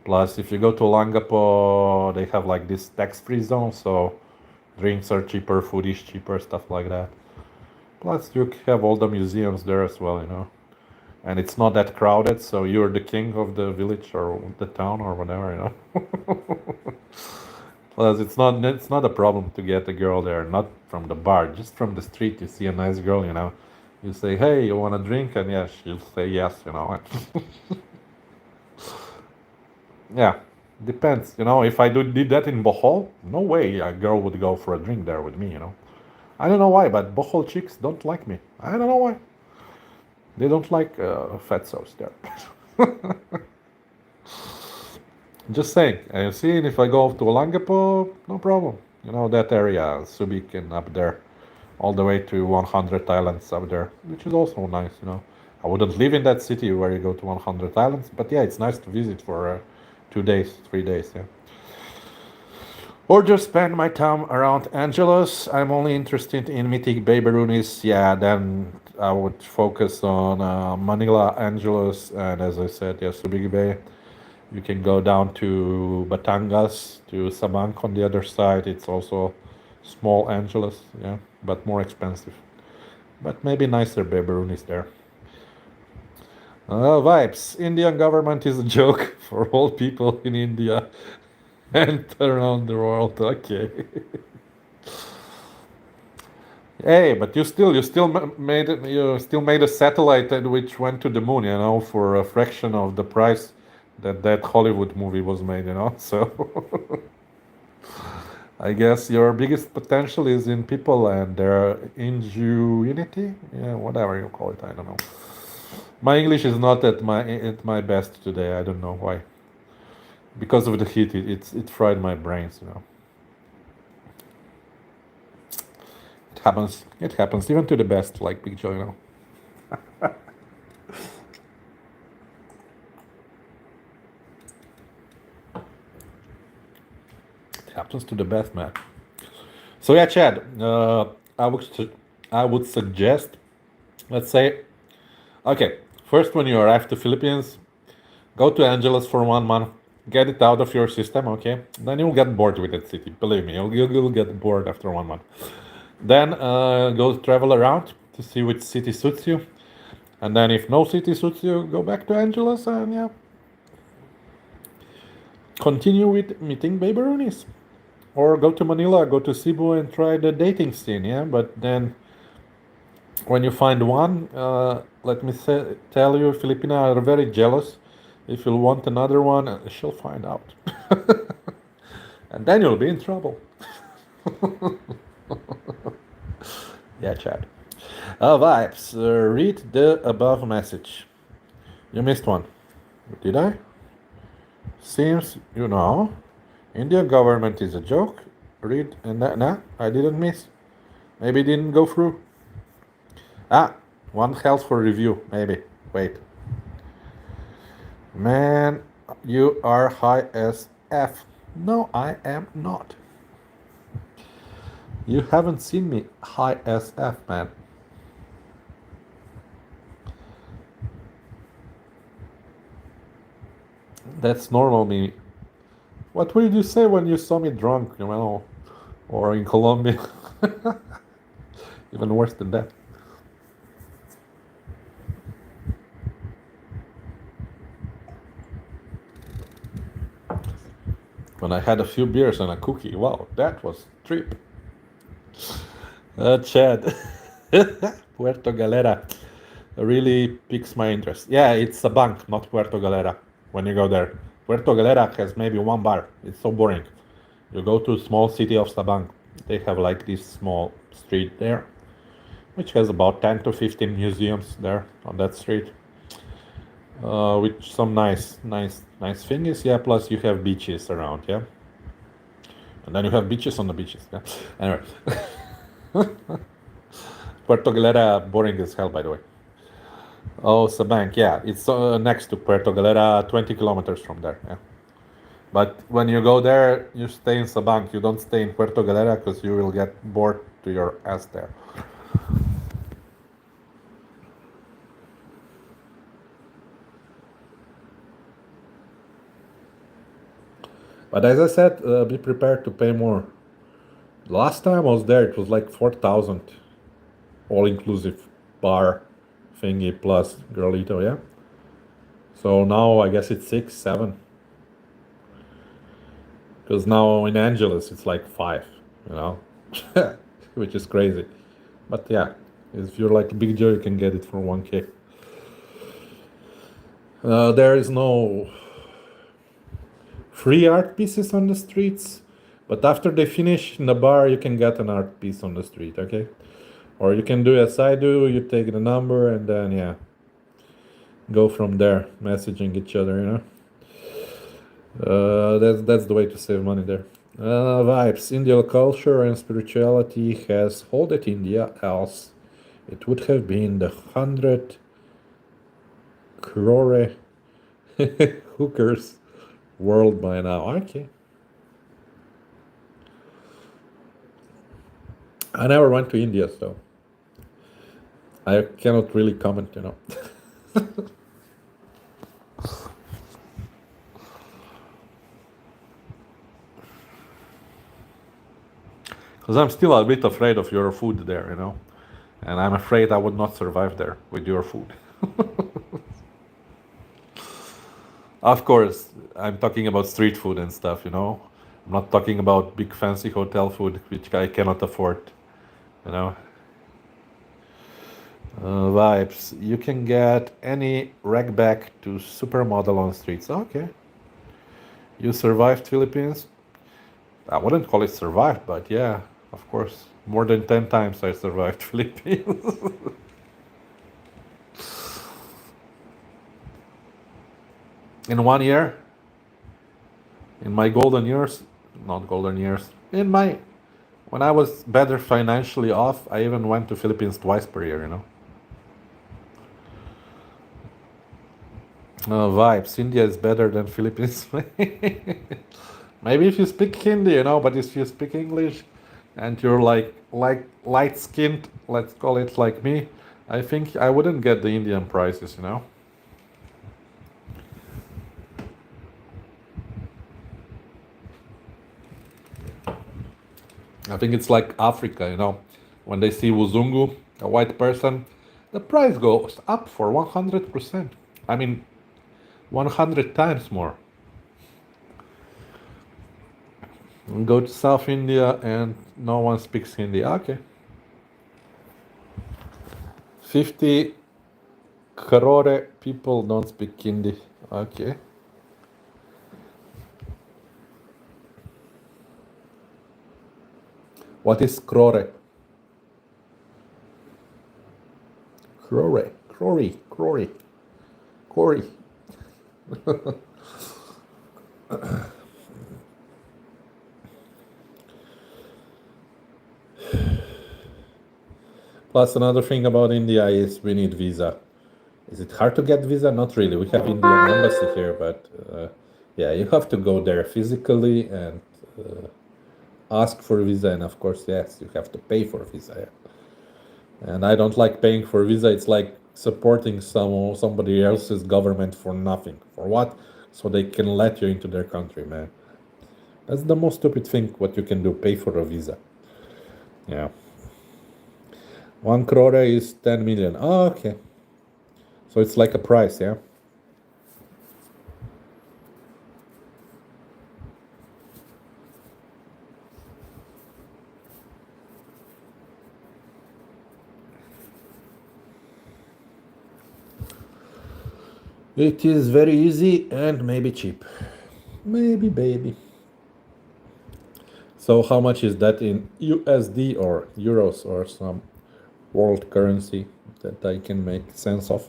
Plus, if you go to Olongapo, they have like this tax-free zone, so drinks are cheaper, food is cheaper, stuff like that. Plus, you have all the museums there as well. And it's not that crowded, so you're the king of the village or the town or whatever. Plus, it's not a problem to get a girl there, not from the bar, just from the street. You see a nice girl. You say, "Hey, you want a drink?" And yeah, she'll say yes. Yeah, depends. If I did that in Bohol, no way a girl would go for a drink there with me. I don't know why, but Bohol chicks don't like me. I don't know why. They don't like fatzos there. Just saying. And seeing if I go to Olangapo, no problem. That area, Subic and up there, all the way to 100 Islands up there, which is also nice. I wouldn't live in that city where you go to 100 Islands, but yeah, it's nice to visit for 2 days, 3 days, yeah. Or just spend my time around Angeles. I'm only interested in meeting Babyroonies. Yeah, then I would focus on Manila, Angeles, and as I said, yeah, Subic Bay. You can go down to Batangas, to Sabanc on the other side. It's also small Angeles, yeah, but more expensive. But maybe nicer Babyroonies there. Vibes. Indian government is a joke for all people in India and around the world. Okay. Hey, but you still made a satellite which went to the moon, for a fraction of the price that Hollywood movie was made. So I guess your biggest potential is in people and their ingenuity, yeah, whatever you call it. I don't know. My English is not at my best today. I don't know why. Because of the heat, it fried my brains. It happens. It happens even to the best, like Big Joe. It happens to the best, man. So yeah, Chad. I would suggest, let's say, okay. First, when you arrive to Philippines, go to Angeles for 1 month. Get it out of your system, okay? Then you'll get bored with that city. Believe me, you'll get bored after 1 month. Then go travel around to see which city suits you. And then if no city suits you, go back to Angeles and yeah, continue with meeting Babyroonies. Or go to Manila, go to Cebu and try the dating scene, yeah? But then when you find one, let me tell you, Filipina are very jealous. If you'll want another one, she'll find out. And then you'll be in trouble. Yeah, chat. Vibes. Read the above message. You missed one. Did I? Seems you know. Indian government is a joke. Read and that. Nah, I didn't miss. Maybe it didn't go through. Ah, one health for review. Maybe. Wait. Man, you are high as F. No, I am not. You haven't seen me high as F, man. That's normal me. What would you say when you saw me drunk, you know, or in Colombia? Even worse than that. When I had a few beers and a cookie. Wow, that was trip. Chad. Puerto Galera really piques my interest. Yeah, it's a bank, not Puerto Galera. When you go there, Puerto Galera has maybe one bar. It's so boring. You go to a small city of Sabang. They have like this small street there, which has about 10 to 15 museums there on that street. With some nice things. Yeah, plus you have beaches around. Yeah, and then you have beaches on the beaches. Yeah. Anyway, Puerto Galera boring as hell, by the way. Oh, Sabang. Yeah, it's next to Puerto Galera, 20 kilometers from there. Yeah. But when you go there, you stay in Sabang. You don't stay in Puerto Galera because you will get bored to your ass there. But as I said, be prepared to pay more. Last time I was there, it was like 4,000, all inclusive bar thingy plus girlito, yeah. So now I guess it's 6, 7. Because now in Angeles it's like 5, you know, which is crazy. But yeah, if you're like Big Joe, you can get it for 1K. There is no free art pieces on the streets, but after they finish in the bar, you can get an art piece on the street, okay? Or you can do as I do, you take the number and then, yeah, go from there, messaging each other, you know? That's the way to save money there. Vibes. Indian culture and spirituality has hold at India, else it would have been the 100 crore hookers world by now. Okay. I never went to India, so I cannot really comment, you know. Because I'm still a bit afraid of your food there, you know. And I'm afraid I would not survive there with your food. Of course, I'm talking about street food and stuff, you know. I'm not talking about big fancy hotel food, which I cannot afford, you know. Vibes. You can get any ragback to supermodel on streets. Okay. You survived Philippines? I wouldn't call it survived, but yeah, of course. More than 10 times I survived Philippines. In 1 year, in my golden years, not golden years, in my when I was better financially off, I even went to Philippines twice per year, you know. Vibes. India is better than Philippines. Maybe if you speak Hindi, you know, but if you speak English and you're like light skinned, let's call it like me, I think I wouldn't get the Indian prices, you know. I think it's like Africa, you know. When they see Wuzungu, a white person, the price goes up for 100%. I mean, 100 times more. Go to South India and no one speaks Hindi. Okay. 50 crore people don't speak Hindi. Okay. What is crore? Corey. Plus, another thing about India is we need visa. Is it hard to get visa? Not really. We have Indian embassy here, but yeah, you have to go there physically and ask for visa, and of course, yes, you have to pay for visa. Yeah. And I don't like paying for visa. It's like supporting somebody else's government for nothing. For what? So they can let you into their country, man. That's the most stupid thing what you can do. Pay for a visa. Yeah. 1 crore is 10 million. Oh, okay. So it's like a price, yeah? It is very easy and maybe cheap. Maybe, baby. So how much is that in USD or euros or some world currency that I can make sense of?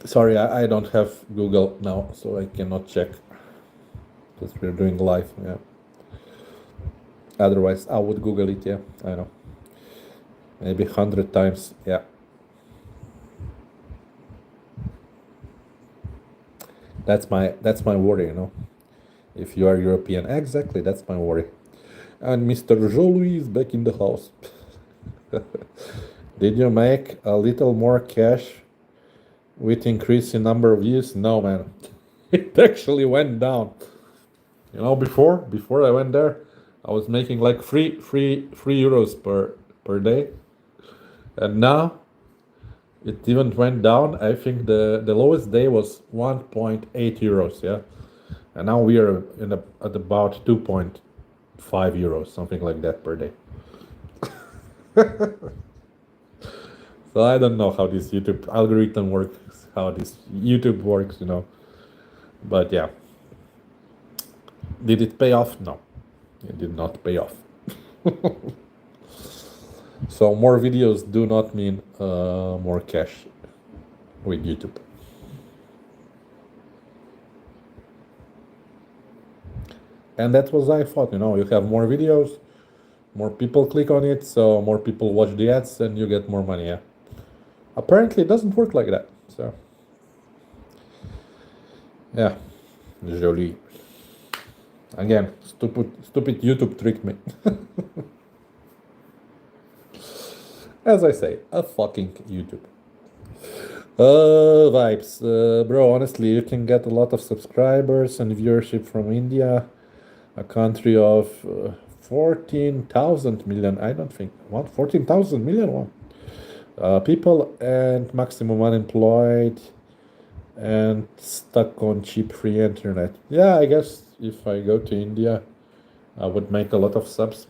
Sorry, I don't have Google now, so I cannot check because we're doing live. Yeah. Otherwise, I would Google it. Yeah, I know. Maybe 100 times. Yeah. That's my worry. You know, if you are European, exactly. That's my worry. And Mr. Jolie is back in the house. Did you make a little more cash with increase in number of views? No, man. It actually went down. You know, before I went there, I was making like three euros per day, and now it even went down. I think the lowest day was 1.8 euros. Yeah, and now we are at about 2.5 euros, something like that per day. So I don't know how this YouTube algorithm works, how this YouTube works, you know. But yeah, did it pay off? No, it did not pay off. So more videos do not mean more cash with YouTube. And that was I thought, you know, you have more videos, more people click on it, so more people watch the ads and you get more money, yeah. Apparently it doesn't work like that, so yeah, Jolie. Again, stupid YouTube tricked me. As I say, a fucking YouTube. Vibes. Bro, honestly, you can get a lot of subscribers and viewership from India, a country of 14,000 million, I don't think, what, 14,000 million one people, and maximum unemployed and stuck on cheap free internet. Yeah, I guess if I go to India, I would make a lot of subs.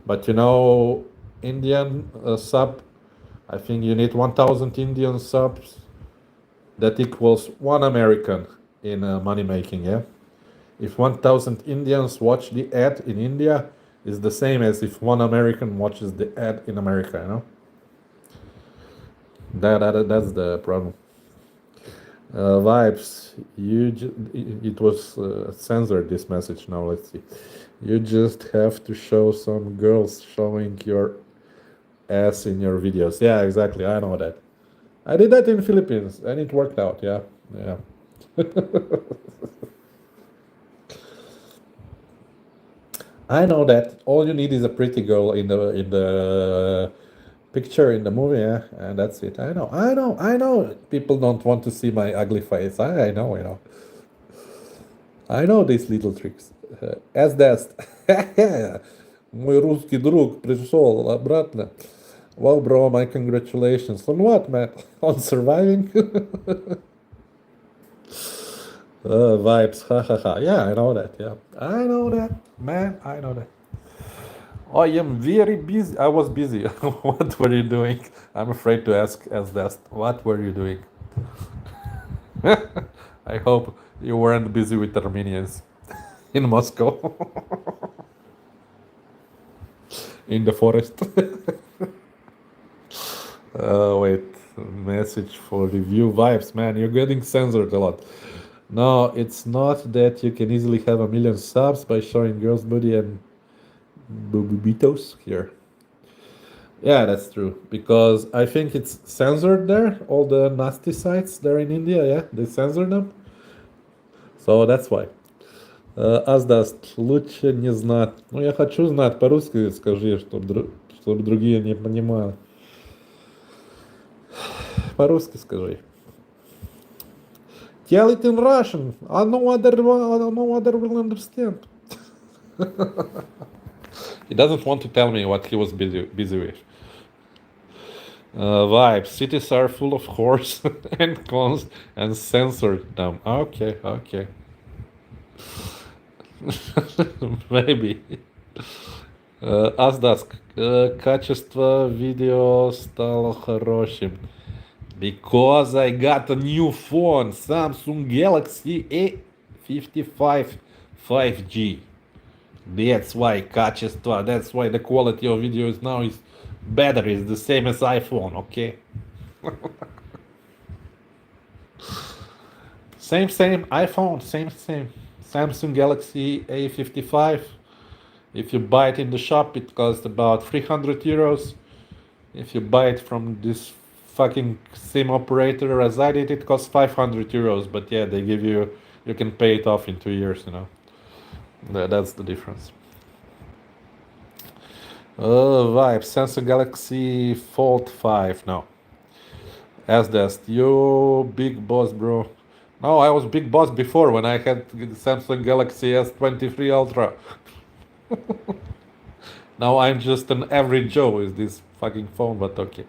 But you know, Indian sub, I think you need 1,000 Indian subs. That equals 1 American in money making, yeah? If 1,000 Indians watch the ad in India, is the same as if 1 American watches the ad in America, you know? That's the problem. Vibes, it was censored, this message. Now let's see. You just have to show some girls showing your ass in your videos. Yeah, exactly. I know that. I did that in Philippines and it worked out. Yeah, yeah. I know that all you need is a pretty girl in the picture in the movie, yeah, and that's it. I know. People don't want to see my ugly face. I know, you know. I know these little tricks. As that, мой русский друг пришел обратно. Well, bro, my congratulations. On what, man? On surviving? Vibes, ha ha ha. Yeah, I know that. Yeah, I know that, man. I know that. I am very busy. I was busy. What were you doing? I'm afraid to ask as that. What were you doing? I hope you weren't busy with Armenians in Moscow. in the forest. Wait, message for review vibes, man. You're getting censored a lot. No, it's not that you can easily have a million subs by showing girls' booty and bubitos here. Yeah, that's true. Because I think it's censored there. All the nasty sites there in India, yeah, they censor them. So that's why. Аздаст, лучше не знать. Ну, я хочу знать по-русски, скажи, чтобы другие не понимали. По-русски скажи. Tell it in Russian. No other will understand. He doesn't want to tell me what he was busy with. Vibes. Cities are full of whores and cons and censored them. Okay. Maybe. Аздаск. Качество видео стало хорошим. Because I got a new phone, Samsung Galaxy A55 5G. That's why качество, that's why the quality of videos now is better, is the same as iPhone, okay? Same, iPhone, same. Samsung Galaxy A55. If you buy it in the shop, it costs about 300 euros. If you buy it from this fucking SIM operator as I did, it costs 500 euros. But yeah, they give you can pay it off in 2 years, you know. That's the difference. Vibe, Samsung Galaxy Fold 5, no. Asdest, you big boss, bro. No, I was big boss before when I had the Samsung Galaxy S23 Ultra. Now I'm just an average Joe with this fucking phone, but okay.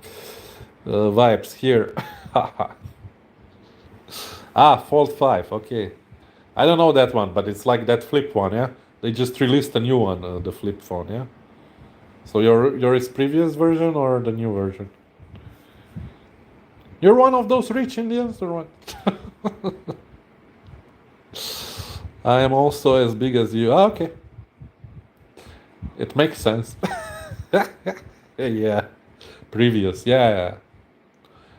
Vibes here. Fold 5, okay. I don't know that one, but it's like that flip one, yeah? They just released a new one, the flip phone, yeah? So your is previous version or the new version? You're one of those rich Indians or what? I am also as big as you. Okay. It makes sense. Yeah. Previous, yeah.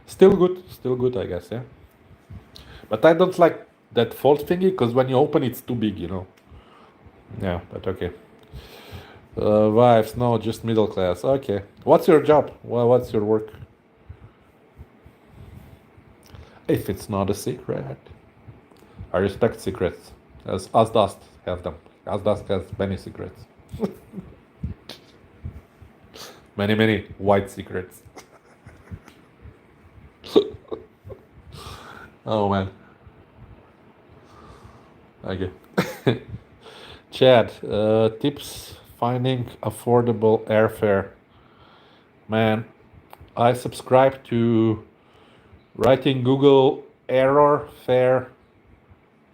Still good, I guess, yeah. But I don't like that fold thingy, because when you open it's too big, you know. Yeah, but okay. Wives, no, just middle class. Okay. What's your job? Well, what's your work? If it's not a secret. I respect secrets. As Asdast has them. Asdast has many secrets. Many white secrets. Oh man. Okay. Chad, tips finding affordable airfare. Man, I subscribe to writing Google error fare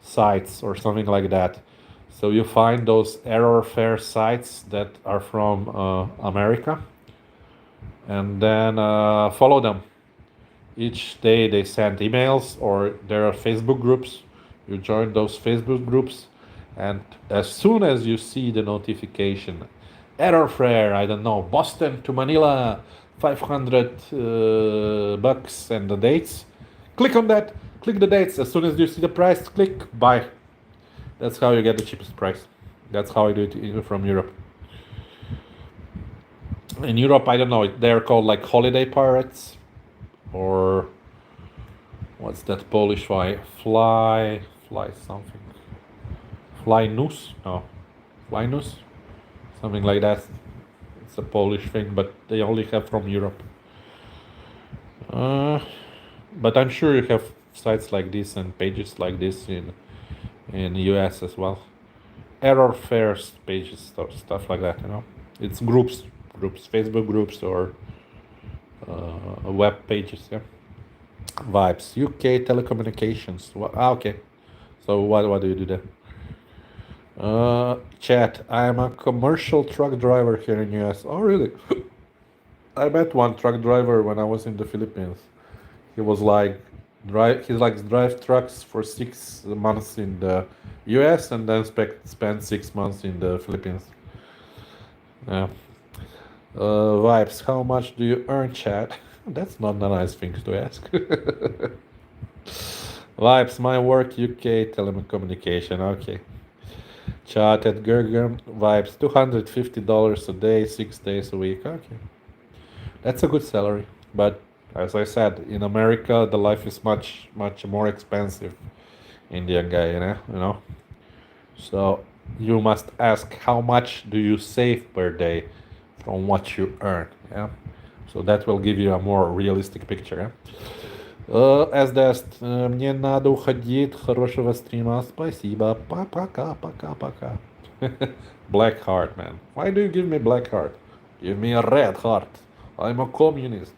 sites or something like that. So you find those error fare sites that are from America, and then follow them. Each day they send emails, or there are Facebook groups. You join those Facebook groups, and as soon as you see the notification, error fare, I don't know, Boston to Manila, 500 bucks and the dates, click on that, click the dates. As soon as you see the price, click buy. That's how you get the cheapest price. That's how I do it from Europe. In Europe, I don't know, they're called like holiday pirates, or what's that Polish fly something, fly news, no, fly news, something like that. It's a Polish thing, but they only have from Europe. But I'm sure you have sites like this and pages like this in US as well. Error fares pages, stuff like that, you know. It's groups, Facebook groups, or web pages, yeah. Vibes, UK telecommunications. Okay. So what do you do there? Chat, I am a commercial truck driver here in US. Oh, really? I met one truck driver when I was in the Philippines. He was like drive trucks for 6 months in the US and then spent 6 months in the Philippines. Yeah. Vibes, how much do you earn, chat? That's not a nice thing to ask. Vibes, my work, UK telecommunication. Okay. Chat at Gergam. Vibes, $250 a day, 6 days a week. Okay. That's a good salary. But as I said, in America, the life is much, much more expensive. Indian guy, you know. So you must ask how much do you save per day from what you earn. Yeah. So that will give you a more realistic picture. Yeah? As мне надо уходить. Хорошего стрима. Спасибо. Пока. Black heart, man. Why do you give me black heart? Give me a red heart. I'm a communist.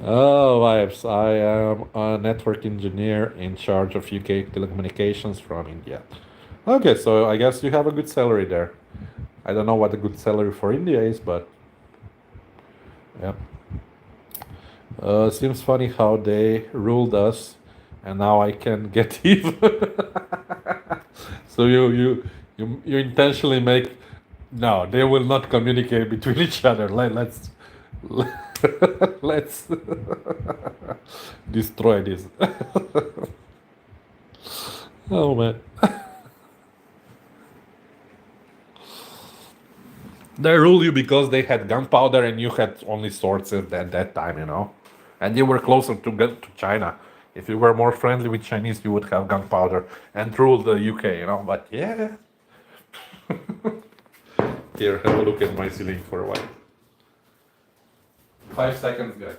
Oh, vibes. I am a network engineer in charge of UK telecommunications from India. Okay, so I guess you have a good salary there. I don't know what a good salary for India is, but yeah. Seems funny how they ruled us, and now I can get even. So you intentionally make no. They will not communicate between each other. Let's destroy this. Oh man. They rule you because they had gunpowder and you had only swords at that time, you know. And you were closer to China. If you were more friendly with Chinese, you would have gunpowder and rule the UK, you know. But yeah, here, have a look at my ceiling for a while. 5 seconds, guys.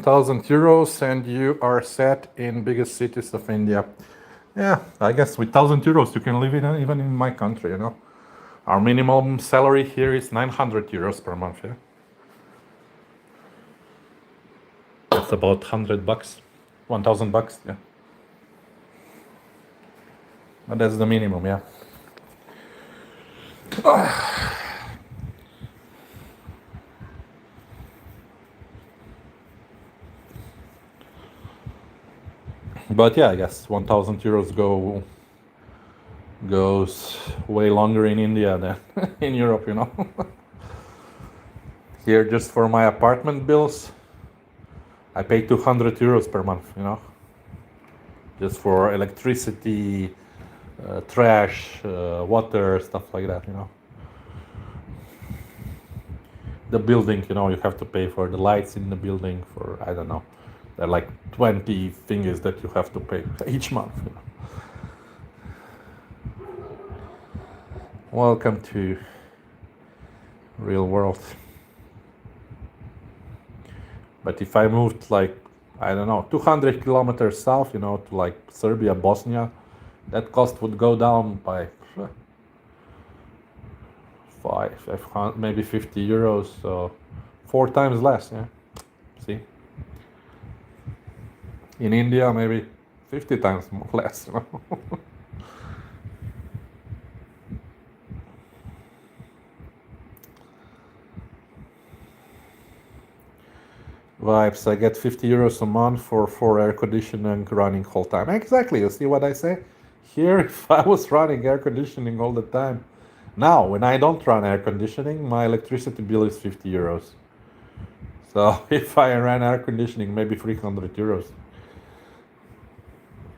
1,000 euros, and you are set in biggest cities of India. Yeah, I guess with 1,000 euros you can live in even in my country, you know. Our minimum salary here is 900 euros per month. Yeah, that's about $100, $1,000. Yeah, but that's the minimum. Yeah. But yeah, I guess 1,000 euros goes way longer in India than in Europe, you know. Here, just for my apartment bills, I pay 200 euros per month, you know, just for electricity, trash, water, stuff like that, you know. The building, you know, you have to pay for the lights in the building for, I don't know, there are like 20 things that you have to pay each month, you know. Welcome to real world. But if I moved like, I don't know, 200 kilometers south, you know, to like Serbia, Bosnia, that cost would go down by 500, maybe 50 euros, so 4 times less. Yeah, see, in India maybe 50 times less. You know? Vibes. I get 50 euros a month for air conditioning running whole time. Exactly. You see what I say? Here, if I was running air conditioning all the time, now when I don't run air conditioning, my electricity bill is 50 euros. So if I ran air conditioning, maybe 300 euros.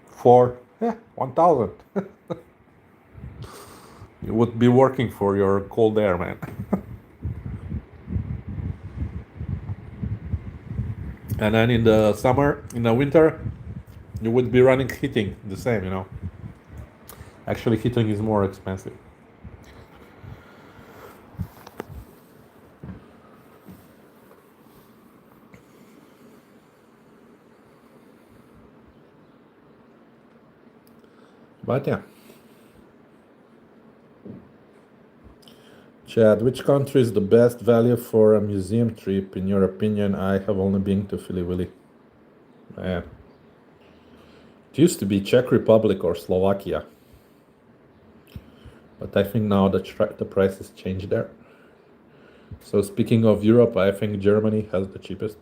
For 1,000. You would be working for your cold air, man. And then in the summer, in the winter, you would be running heating the same, you know. Actually, heating is more expensive. But yeah. Chad, which country is the best value for a museum trip, in your opinion? I have only been to Philly Willy. Man. It used to be Czech Republic or Slovakia. But I think now the prices changed there. So speaking of Europe, I think Germany has the cheapest.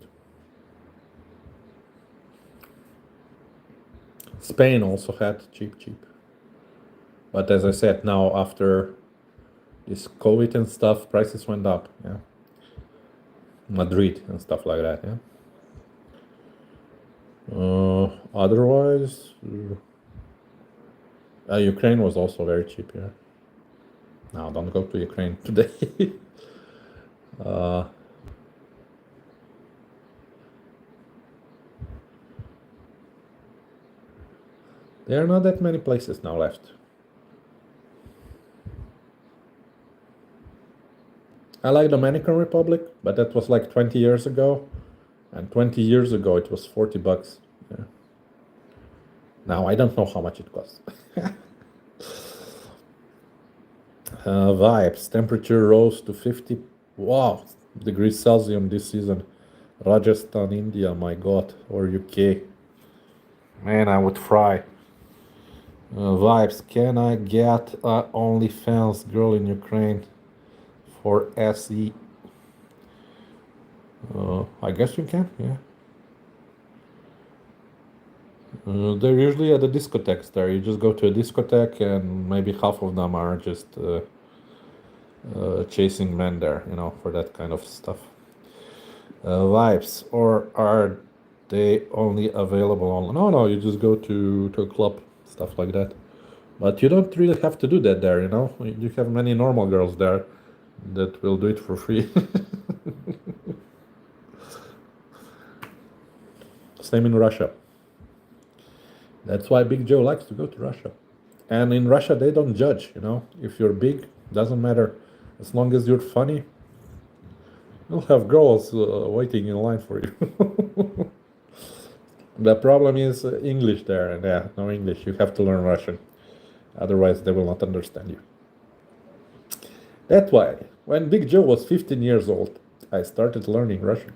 Spain also had cheap. But as I said, now after this COVID and stuff, prices went up. Yeah. Madrid and stuff like that. Yeah. Otherwise, Ukraine was also very cheap. Yeah. Now don't go to Ukraine today. There are not that many places now left. I like Dominican Republic, but that was like 20 years ago. And 20 years ago it was $40. Yeah. Now I don't know how much it costs. Vibes. Temperature rose to 50 degrees Celsius this season. Rajasthan, India, my god, or UK. Man, I would fry. Vibes. Can I get a OnlyFans girl in Ukraine for SE? I guess you can, yeah. They're usually at the discotheques there. You just go to a discotheque and maybe half of them are just chasing men there, for that kind of stuff. Vibes, or are they only available on? No, you just go to a club, stuff like that. But you don't really have to do that there, You have many normal girls there that will do it for free. Same in Russia. That's why Big Joe likes to go to Russia. And in Russia, they don't judge, If you're big, doesn't matter. As long as you're funny, you'll have girls waiting in line for you. The problem is English there, and no English. You have to learn Russian. Otherwise, they will not understand you. That's why, when Big Joe was 15 years old, I started learning Russian.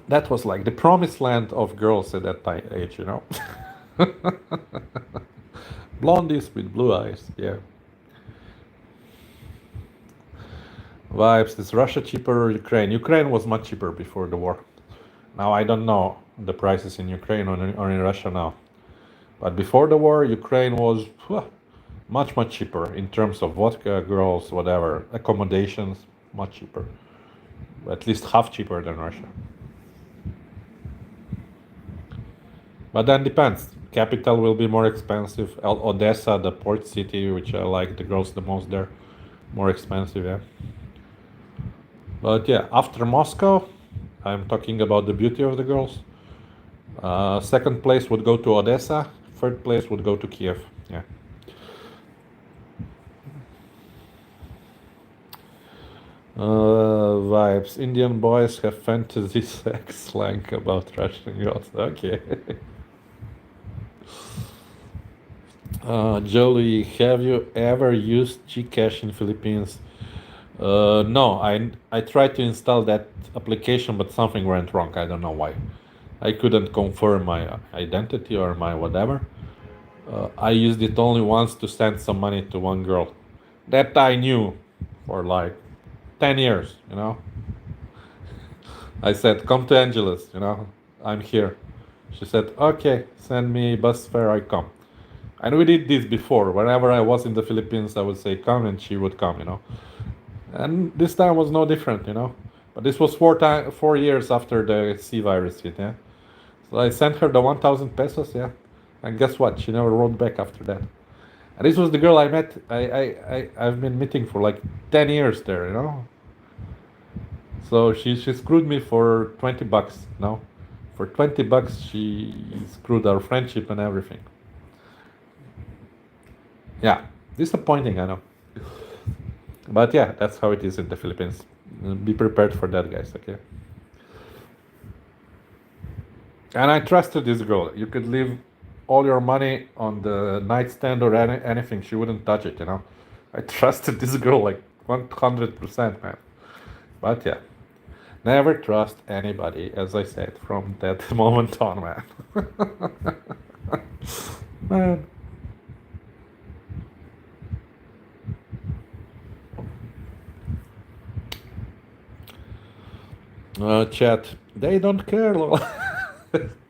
That was like the promised land of girls at that age, Blondies with blue eyes, yeah. Vibes, is Russia cheaper or Ukraine? Ukraine was much cheaper before the war. Now I don't know the prices in Ukraine or in Russia now. But before the war, Ukraine was much cheaper in terms of vodka, girls, whatever, accommodations, much cheaper. At least half cheaper than Russia. But then depends. Capital will be more expensive. Odessa, the port city, which I like the girls the most there, more expensive, yeah. But yeah, after Moscow, I'm talking about the beauty of the girls. Second place would go to Odessa. Third place would go to Kiev. Yeah. Vibes. Indian boys have fantasy sex slang about Russian girls. Okay. Jolie, have you ever used Gcash in Philippines? No, I tried to install that application, but something went wrong. I don't know why. I couldn't confirm my identity or my whatever. I used it only once to send some money to one girl that I knew for like 10 years, I said, come to Angeles, I'm here. She said, okay, send me bus fare, I come. And we did this before. Whenever I was in the Philippines, I would say, come, and she would come, And this time was no different, But this was 4 years after the C virus hit, yeah. So I sent her the 1,000 pesos, yeah. And guess what? She never wrote back after that. And this was the girl I met. I've been meeting for like 10 years there, So she screwed me for $20, For $20, she screwed our friendship and everything. Yeah, disappointing, I know. But yeah, that's how it is in the Philippines. Be prepared for that, guys, okay? And I trusted this girl. You could live all your money on the nightstand or anything, she wouldn't touch it, you know. I trusted this girl like 100%, man. But yeah, never trust anybody, as I said, from that moment on, man. Man. Chat, they don't care, lol.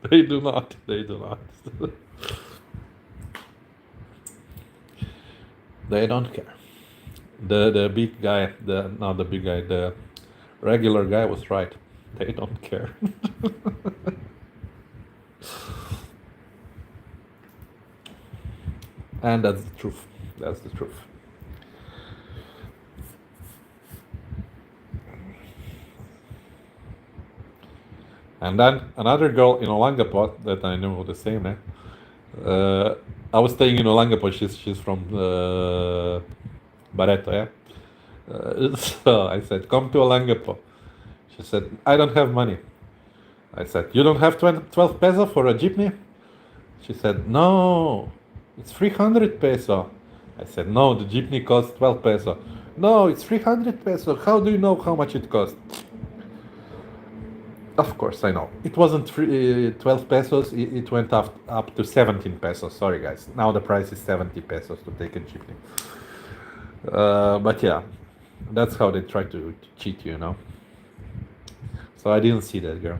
They do not. They do not. They don't care. The big guy, the not the big guy, the regular guy was right. They don't care. And that's the truth. That's the truth. And then another girl in Olangapot that I knew the same name. I was staying in Olangapot. She's from Barreto, yeah. So I said, come to Olangapot. She said, I don't have money. I said, you don't have 12 peso for a jeepney? She said, no, it's 300 peso. I said, no, the jeepney costs 12 peso. No, it's 300 peso. How do you know how much it costs? Of course, I know. It wasn't 12 pesos, it went up to 17 pesos. Sorry, guys. Now the price is 70 pesos to take a jeepney. But yeah, that's how they try to cheat you, you know? So I didn't see that girl.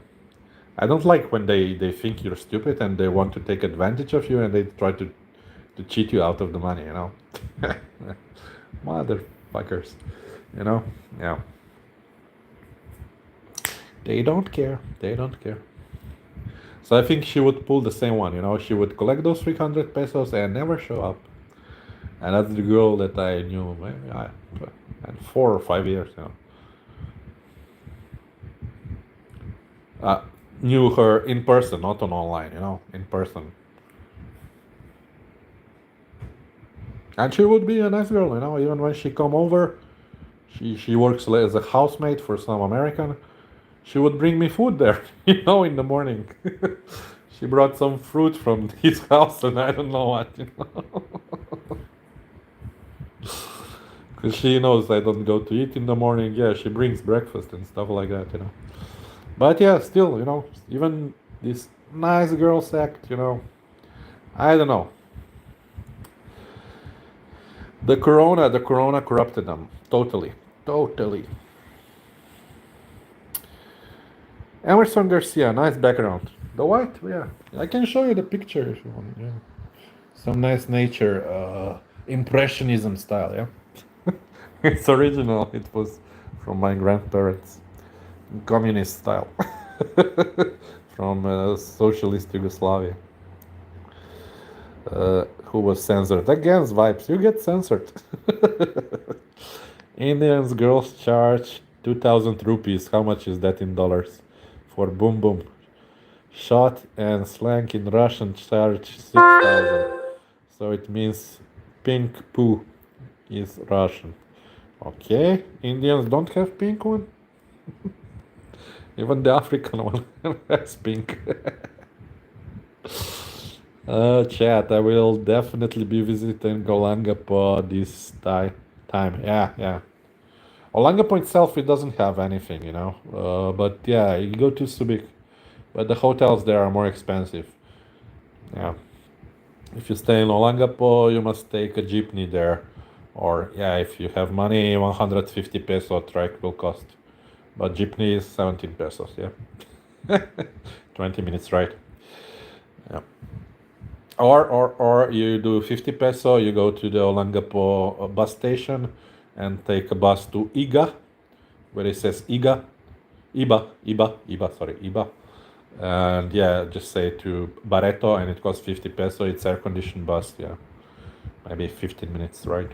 I don't like when they think you're stupid and they want to take advantage of you and they try to cheat you out of the money, you know? Motherfuckers, you know? Yeah. They don't care. They don't care. So I think she would pull the same one, you know? She would collect those 300 pesos and never show up. And that's the girl that I knew maybe and 4 or 5 years, you know. Knew her in person, not on online, you know, in person. And she would be a nice girl, you know, even when she come over, she works as a housemaid for some American. She would bring me food there, you know, in the morning. She brought some fruit from his house and I don't know what, you know. Because she knows I don't go to eat in the morning. Yeah, she brings breakfast and stuff like that, you know. But yeah, still, you know, even this nice girls act, you know, I don't know. The corona corrupted them totally, totally. Emerson Garcia, nice background. The white, yeah, I can show you the picture if you want. Yeah, some nice nature, impressionism style. Yeah, it's original. It was from my grandparents, communist style, from socialist Yugoslavia. Who was censored? Against vibes, you get censored. Indians girls charge 2,000 rupees. How much is that in dollars? For boom boom. Shot and slang in Russian charge 6,000. So it means pink poo is Russian. Okay, Indians don't have pink one. Even the African one has pink. Chat, I will definitely be visiting Olangapot this time. Yeah, yeah. Olangapot itself, it doesn't have anything, you know. But yeah, you go to Subic. But the hotels there are more expensive. Yeah. If you stay in Olangapot, you must take a jeepney there. Or, yeah, if you have money, 150 peso trek will cost. But jeepney is 17 pesos, yeah. 20 minutes ride. Yeah. Or you do 50 peso, you go to the Olangapot bus station and take a bus to Iga, where it says Iba, sorry, Iba. And yeah, just say to Barreto and it costs 50 peso. It's air conditioned bus, yeah. Maybe 15 minutes ride.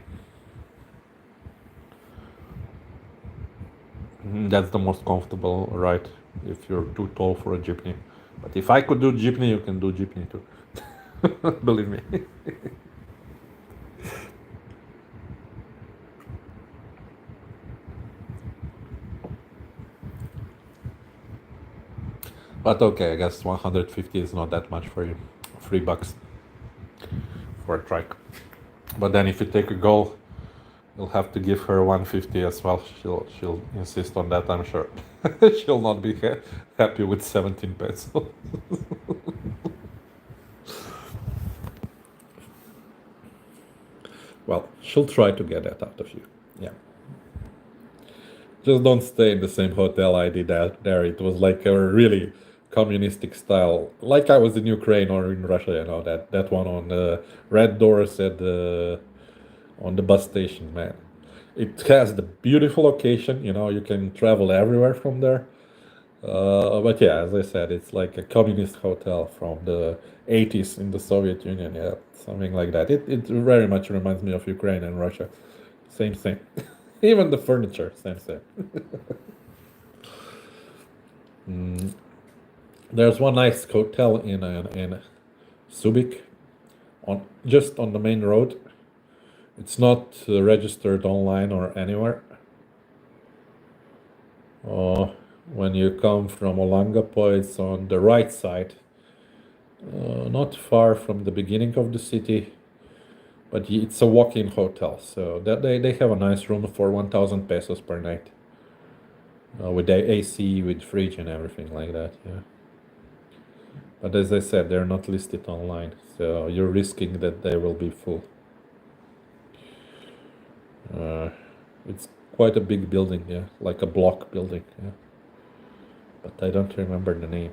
That's the most comfortable ride if you're too tall for a jeepney. But if I could do jeepney, you can do jeepney too. Believe me. But okay, I guess 150 is not that much for you. $3. for a trike. But then if you take a girl, you'll have to give her 150 as well. She'll insist on that, I'm sure. She'll not be happy with 17 pesos. Well, she'll try to get that out of you. Yeah. Just don't stay in the same hotel I did there. It was like a really communistic style, like I was in Ukraine or in Russia. That one on the red doors at the on the bus station, man. It has the beautiful location. You can travel everywhere from there. But yeah, as I said, it's like a communist hotel from the 80s in the Soviet Union. Yeah, something like that. It very much reminds me of Ukraine and Russia. Same thing. Even the furniture, same thing. There's one nice hotel in Subic, just on the main road. It's not registered online or anywhere. When you come from Olangapo, it's on the right side, not far from the beginning of the city, but it's a walk-in hotel. So that they have a nice room for 1,000 pesos per night, with the AC, with fridge and everything like that. Yeah. But as I said, they're not listed online, so you're risking that they will be full. It's quite a big building, yeah, like a block building, yeah. But I don't remember the name.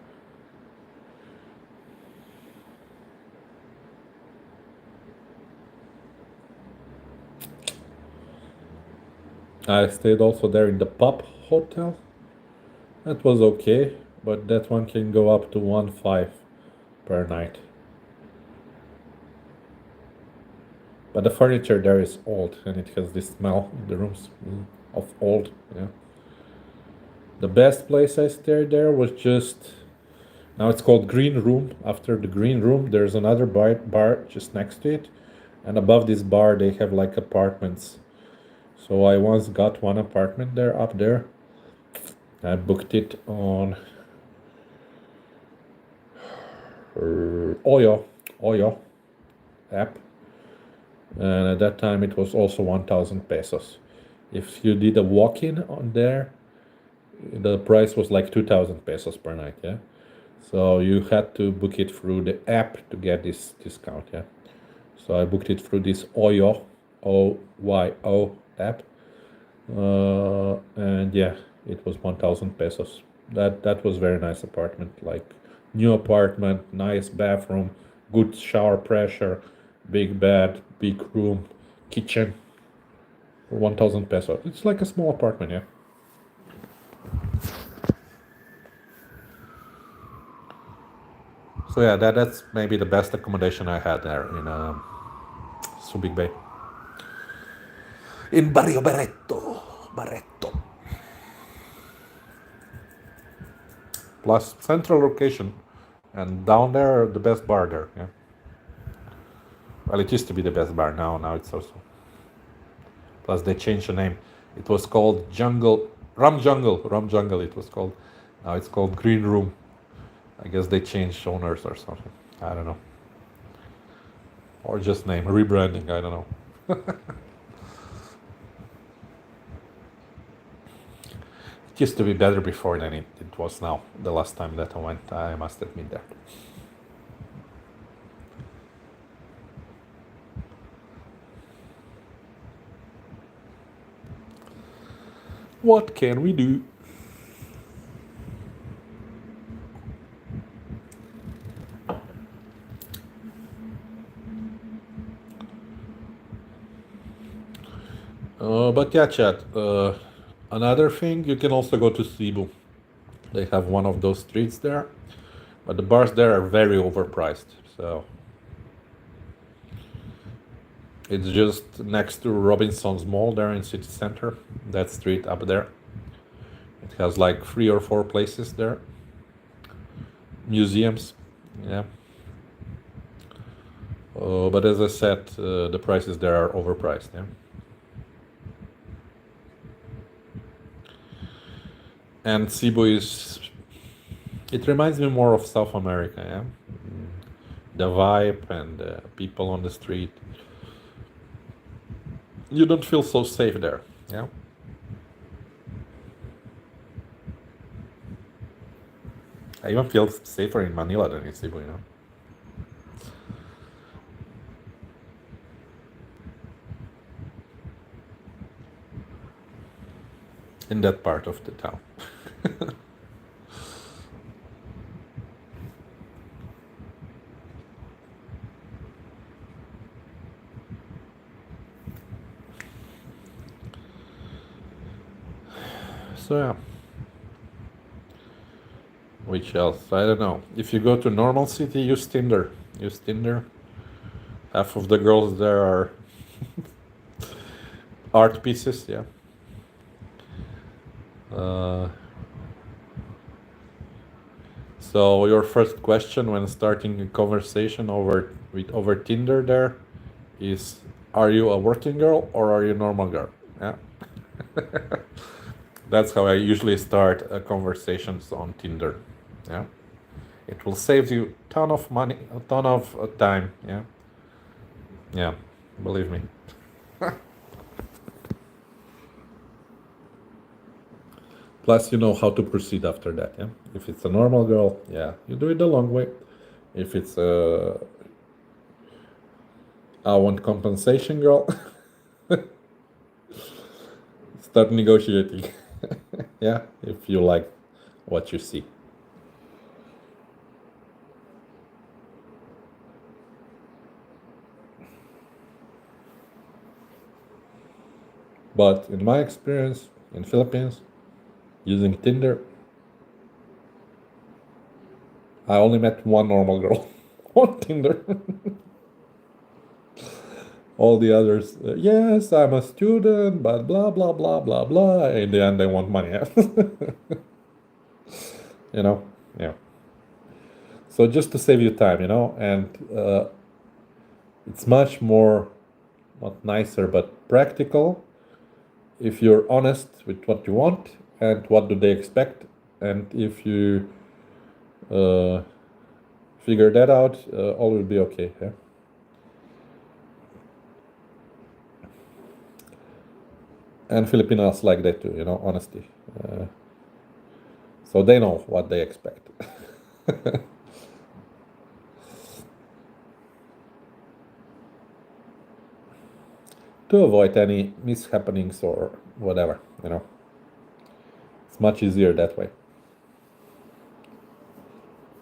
I stayed also there in the pub hotel. That was okay, but that one can go up to 1.5 per night. But the furniture there is old, and it has this smell in the rooms of old. Yeah. The best place I stayed there was just now it's called Green Room. After the Green Room, there's another bar just next to it, and above this bar they have like apartments. So I once got one apartment there up there. I booked it on Oyo app, and at that time it was also 1,000 pesos. If you did a walk-in on there, the price was like 2,000 pesos per night. Yeah, so you had to book it through the app to get this discount. Yeah, so I booked it through this Oyo app, and yeah, it was 1,000 pesos. That was very nice apartment, like new apartment, nice bathroom, good shower pressure, big bed, big room, kitchen. For 1,000 pesos, it's like a small apartment, yeah. So yeah, that's maybe the best accommodation I had there in Subic Bay. In Barrio Barreto. Plus central location, and down there the best bar there. Yeah. Well, it used to be the best bar. Now it's also. Plus they changed the name. It was called Rum Jungle. It was called. Now it's called Green Room. I guess they changed owners or something. I don't know. Or just name rebranding. I don't know. It used to be better before than it was now. The last time that I went, I must admit that. What can we do? But yeah, chat. Another thing, you can also go to Cebu. They have one of those streets there, but the bars there are very overpriced. So it's just next to Robinson's Mall there in city center. That street up there. It has like 3 or 4 places there. Museums, yeah. But as I said, the prices there are overpriced. Yeah. And Cebu it reminds me more of South America. Yeah. the vibe and the people on the street. You don't feel so safe there. Yeah. I even feel safer in Manila than in Cebu, in that part of the town. So yeah. Which else? I don't know. If you go to normal city, use Tinder. Use Tinder. Half of the girls there are art pieces. Yeah. Uh, so your first question when starting a conversation over Tinder there is, are you a working girl or are you a normal girl? Yeah. That's how I usually start conversations on Tinder. Yeah. It will save you a ton of money, a ton of time. Yeah. Yeah. Believe me. Plus, you know how to proceed after that. Yeah. If it's a normal girl, yeah, you do it the long way. If it's a I want compensation girl, start negotiating. Yeah, if you like what you see. But in my experience in Philippines, using Tinder, I only met one normal girl on Tinder. All the others, yes, I'm a student, but blah blah blah blah blah. In the end, they want money. you know, yeah. So just to save you time, and it's much more not nicer but practical if you're honest with what you want and what do they expect, and if you uh, figure that out, all will be okay. Yeah? And Filipinos like that too, honesty. So they know what they expect. To avoid any mishappenings or whatever, It's much easier that way.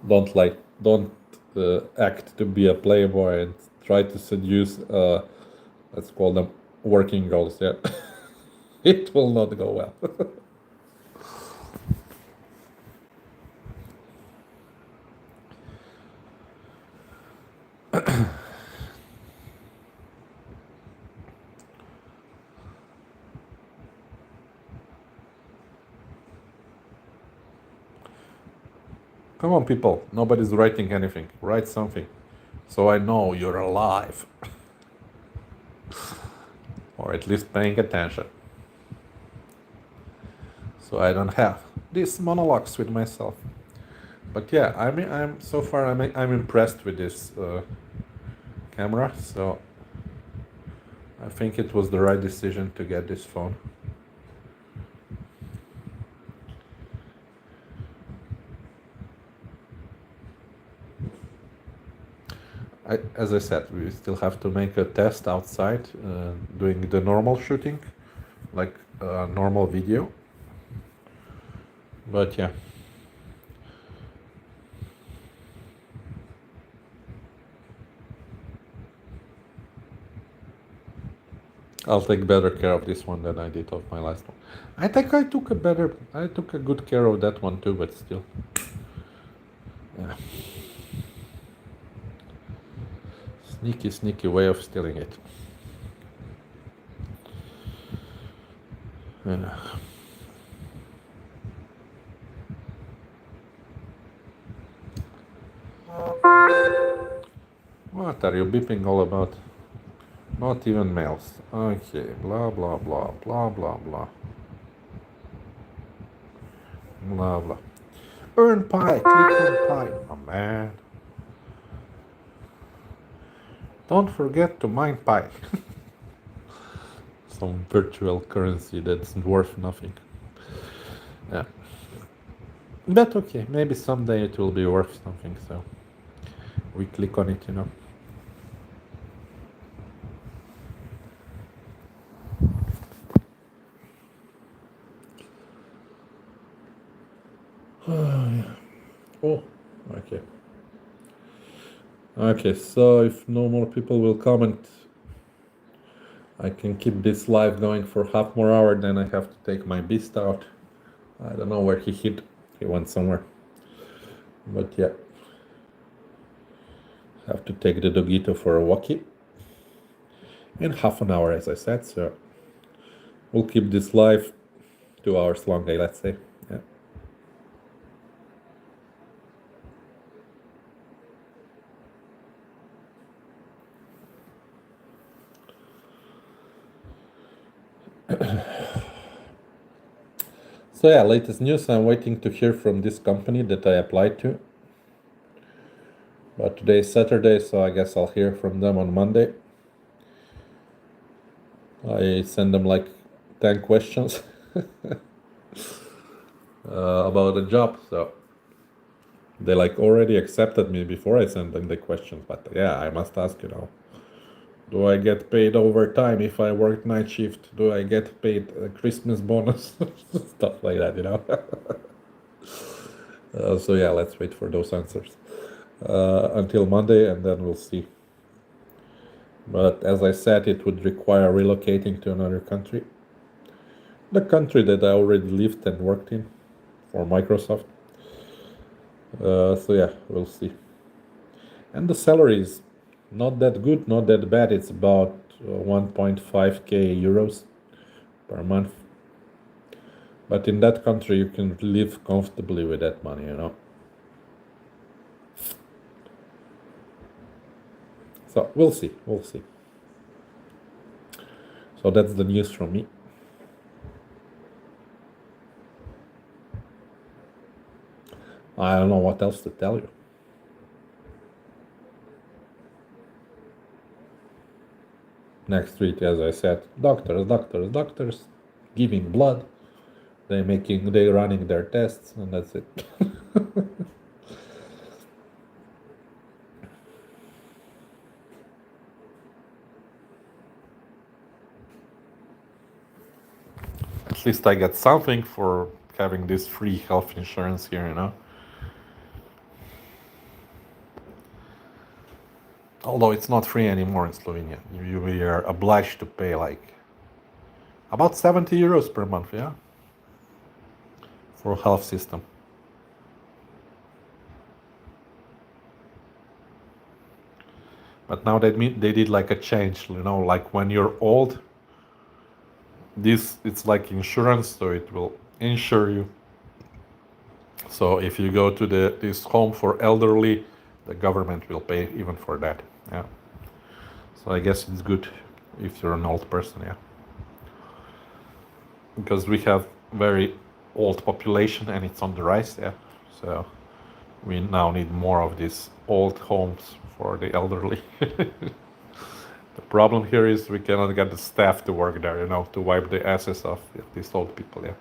Don't act to be a playboy and try to seduce, let's call them working girls. Yeah, it will not go well. Come on, people. Nobody's writing anything. Write something. So I know you're alive. Or at least paying attention. So I don't have these monologues with myself. But yeah, I'm so far I'm impressed with this camera. So I think it was the right decision to get this phone. As I said, we still have to make a test outside, doing the normal shooting, like normal video. But yeah. I'll take better care of this one than I did of my last one. I think I took a good care of that one too, but still. Yeah. Sneaky way of stealing it. Yeah. What are you beeping all about? Not even males. Okay, blah blah blah blah blah blah. Blah blah. Earn pie, click on pie. Oh man. Don't forget to mine Pi. Some virtual currency that's worth nothing. Yeah. But okay, maybe someday it will be worth something, so we click on it, you know. Oh, okay. Okay, so if no more people will comment, I can keep this live going for half more hour, then I have to take my beast out. I don't know where he hid. He went somewhere. But yeah. Have to take the dogito for a walkie. In half an hour, as I said, so we'll keep this live 2 hours long, let's say. Yeah. So yeah, latest news. I'm waiting to hear from this company that I applied to. But today is Saturday, so I guess I'll hear from them on Monday. I send them like 10 questions about the job. So they like already accepted me before I send them the questions. But yeah, I must ask, you know, do I get paid overtime if I work night shift? Do I get paid a Christmas bonus? Stuff like that, you know. So yeah, let's wait for those answers until Monday, and then we'll see. But as I said, it would require relocating to another country. The country that I already lived and worked in for Microsoft. So yeah, we'll see. And the salary is not that good, not that bad. It's about 1.5k euros per month. But in that country, you can live comfortably with that money, you know. So we'll see, we'll see. So that's the news from me. I don't know what else to tell you. Next week, as I said, doctors, giving blood. They running their tests, and that's it. At least I get something for having this free health insurance here, you know. Although it's not free anymore in Slovenia. You are obliged to pay like about 70 euros per month, yeah, for a health system. But now they did like a change, you know, like when you're old, it's like insurance, so it will insure you. So if you go to this home for elderly, the government will pay even for that. Yeah. So I guess it's good if you're an old person, yeah. Because we have very old population and it's on the rise, yeah. So we now need more of these old homes for the elderly. The problem here is we cannot get the staff to work there, you know, to wipe the asses of these old people, yeah.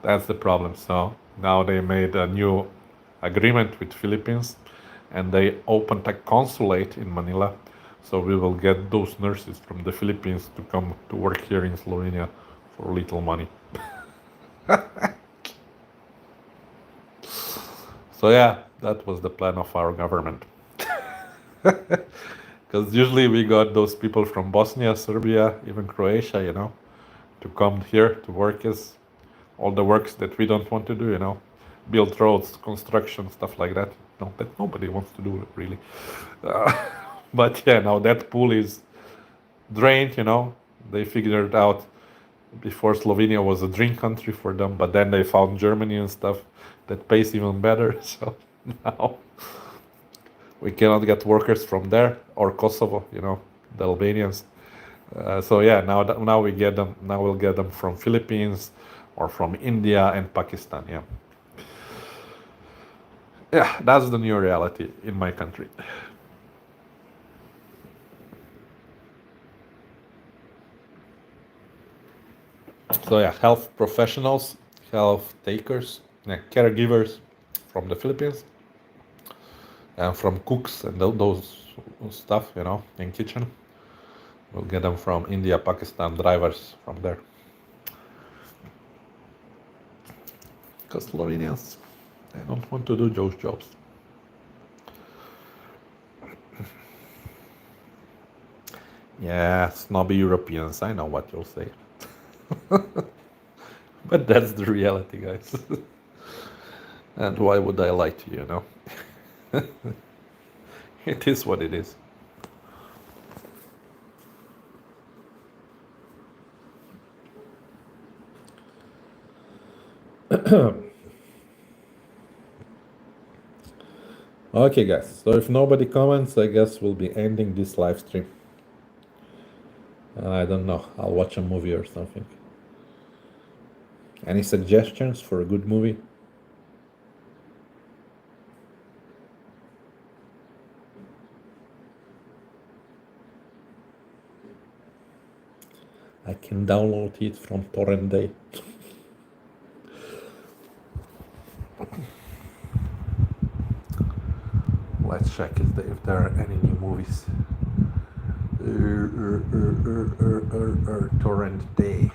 That's the problem. So now they made a new agreement with Philippines and they opened a consulate in Manila. So we will get those nurses from the Philippines to come to work here in Slovenia for little money. So yeah, that was the plan of our government. Because usually we got those people from Bosnia, Serbia, even Croatia, you know, to come here to work as all the works that we don't want to do, you know, build roads, construction, stuff like that. No, that nobody wants to do really. Uh, but yeah, now that pool is drained, you know. They figured out before Slovenia was a dream country for them, but then they found Germany and stuff that pays even better. So now we cannot get workers from there or Kosovo, you know, the Albanians. So yeah, now we get them. Now we'll get them from Philippines or from India and Pakistan. Yeah, yeah, that's the new reality in my country. So yeah, health professionals, health takers, yeah, caregivers from the Philippines, and from cooks and those stuff, in kitchen. We'll get them from India, Pakistan, drivers from there. Because Slovenians, they don't want to do those jobs. Yeah, snobby Europeans, I know what you'll say. But that's the reality, guys. And why would I lie to you, It is what it is. Okay, guys, so if nobody comments, I guess we'll be ending this live stream. I don't know, I'll watch a movie or something. Any suggestions for a good movie? I can download it from Torrent Day. Let's check if there are any new movies. Torrent Day.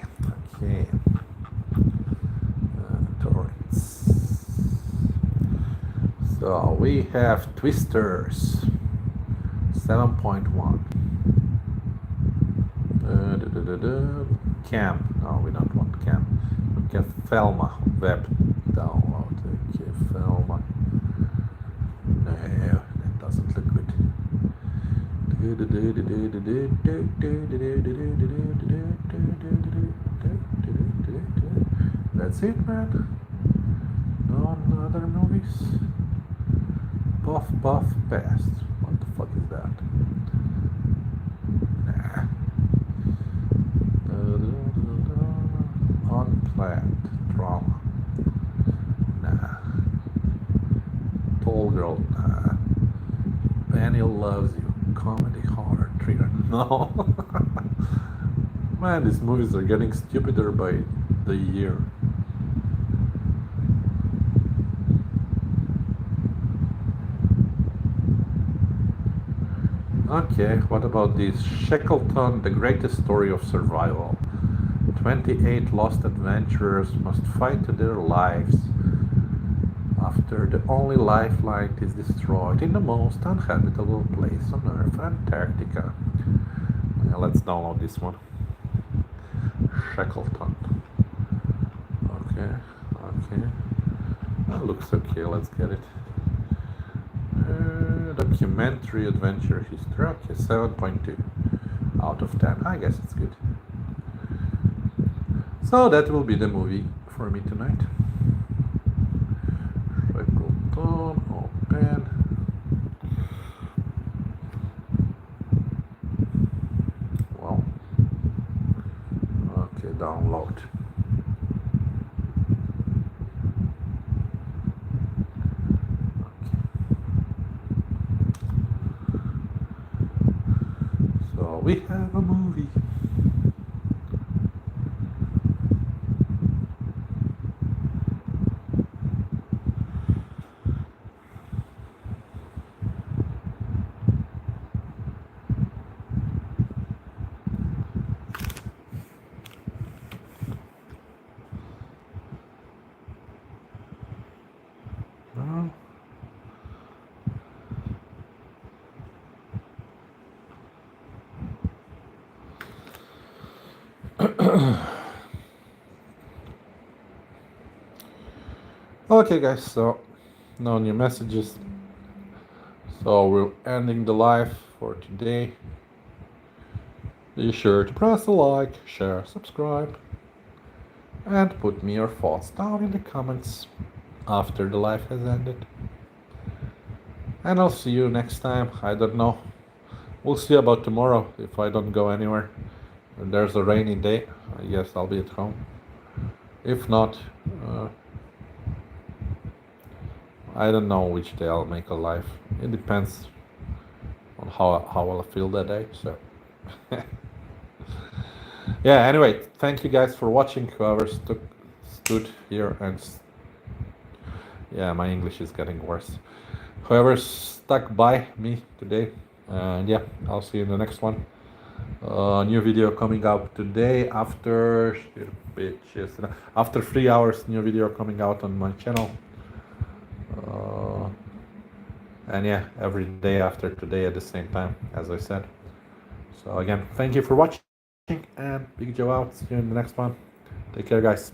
Okay. Torrents. So we have Twisters 7.1. Cam. No, we don't want Cam. Okay, Felma web download. Okay, Felma. No, that doesn't look good. That's it, man. No other movies. Puff Puff Past. What the fuck is that? Nah. Unplanned drama. Nah. Tall girl. Nah. Daniel Loves You. Comedy horror thriller. No. Man, these movies are getting stupider by the year. Okay, what about this? Shackleton, the greatest story of survival. 28 lost adventurers must fight to their lives after the only lifeline is destroyed in the most uninhabitable place on Earth, Antarctica. Let's download this one. Shackleton. Okay. That looks okay, let's get it. Documentary adventure history. Okay, 7.2 out of 10. I guess it's good. So that will be the movie for me tonight. Shackleton, open. Well, okay, download. We have a movie. No. Okay, guys, so no new messages. So we're ending the live for today. Be sure to press the like, share, subscribe, and put me your thoughts down in the comments after the live has ended. And I'll see you next time. I don't know. We'll see about tomorrow if I don't go anywhere. If there's a rainy day, I guess I'll be at home. If not, I don't know which day I'll make a live. It depends on how I'll feel that day. So Yeah. Anyway, thank you guys for watching. Whoever stood here and yeah, my English is getting worse. Whoever stuck by me today, and yeah, I'll see you in the next one. New video coming out today after bitches, after 3 hours. New video coming out on my channel. Uh, and yeah, every day after today at the same time, as I said. So again, thank you for watching, and Big Joe out. See you in the next one. Take care, guys.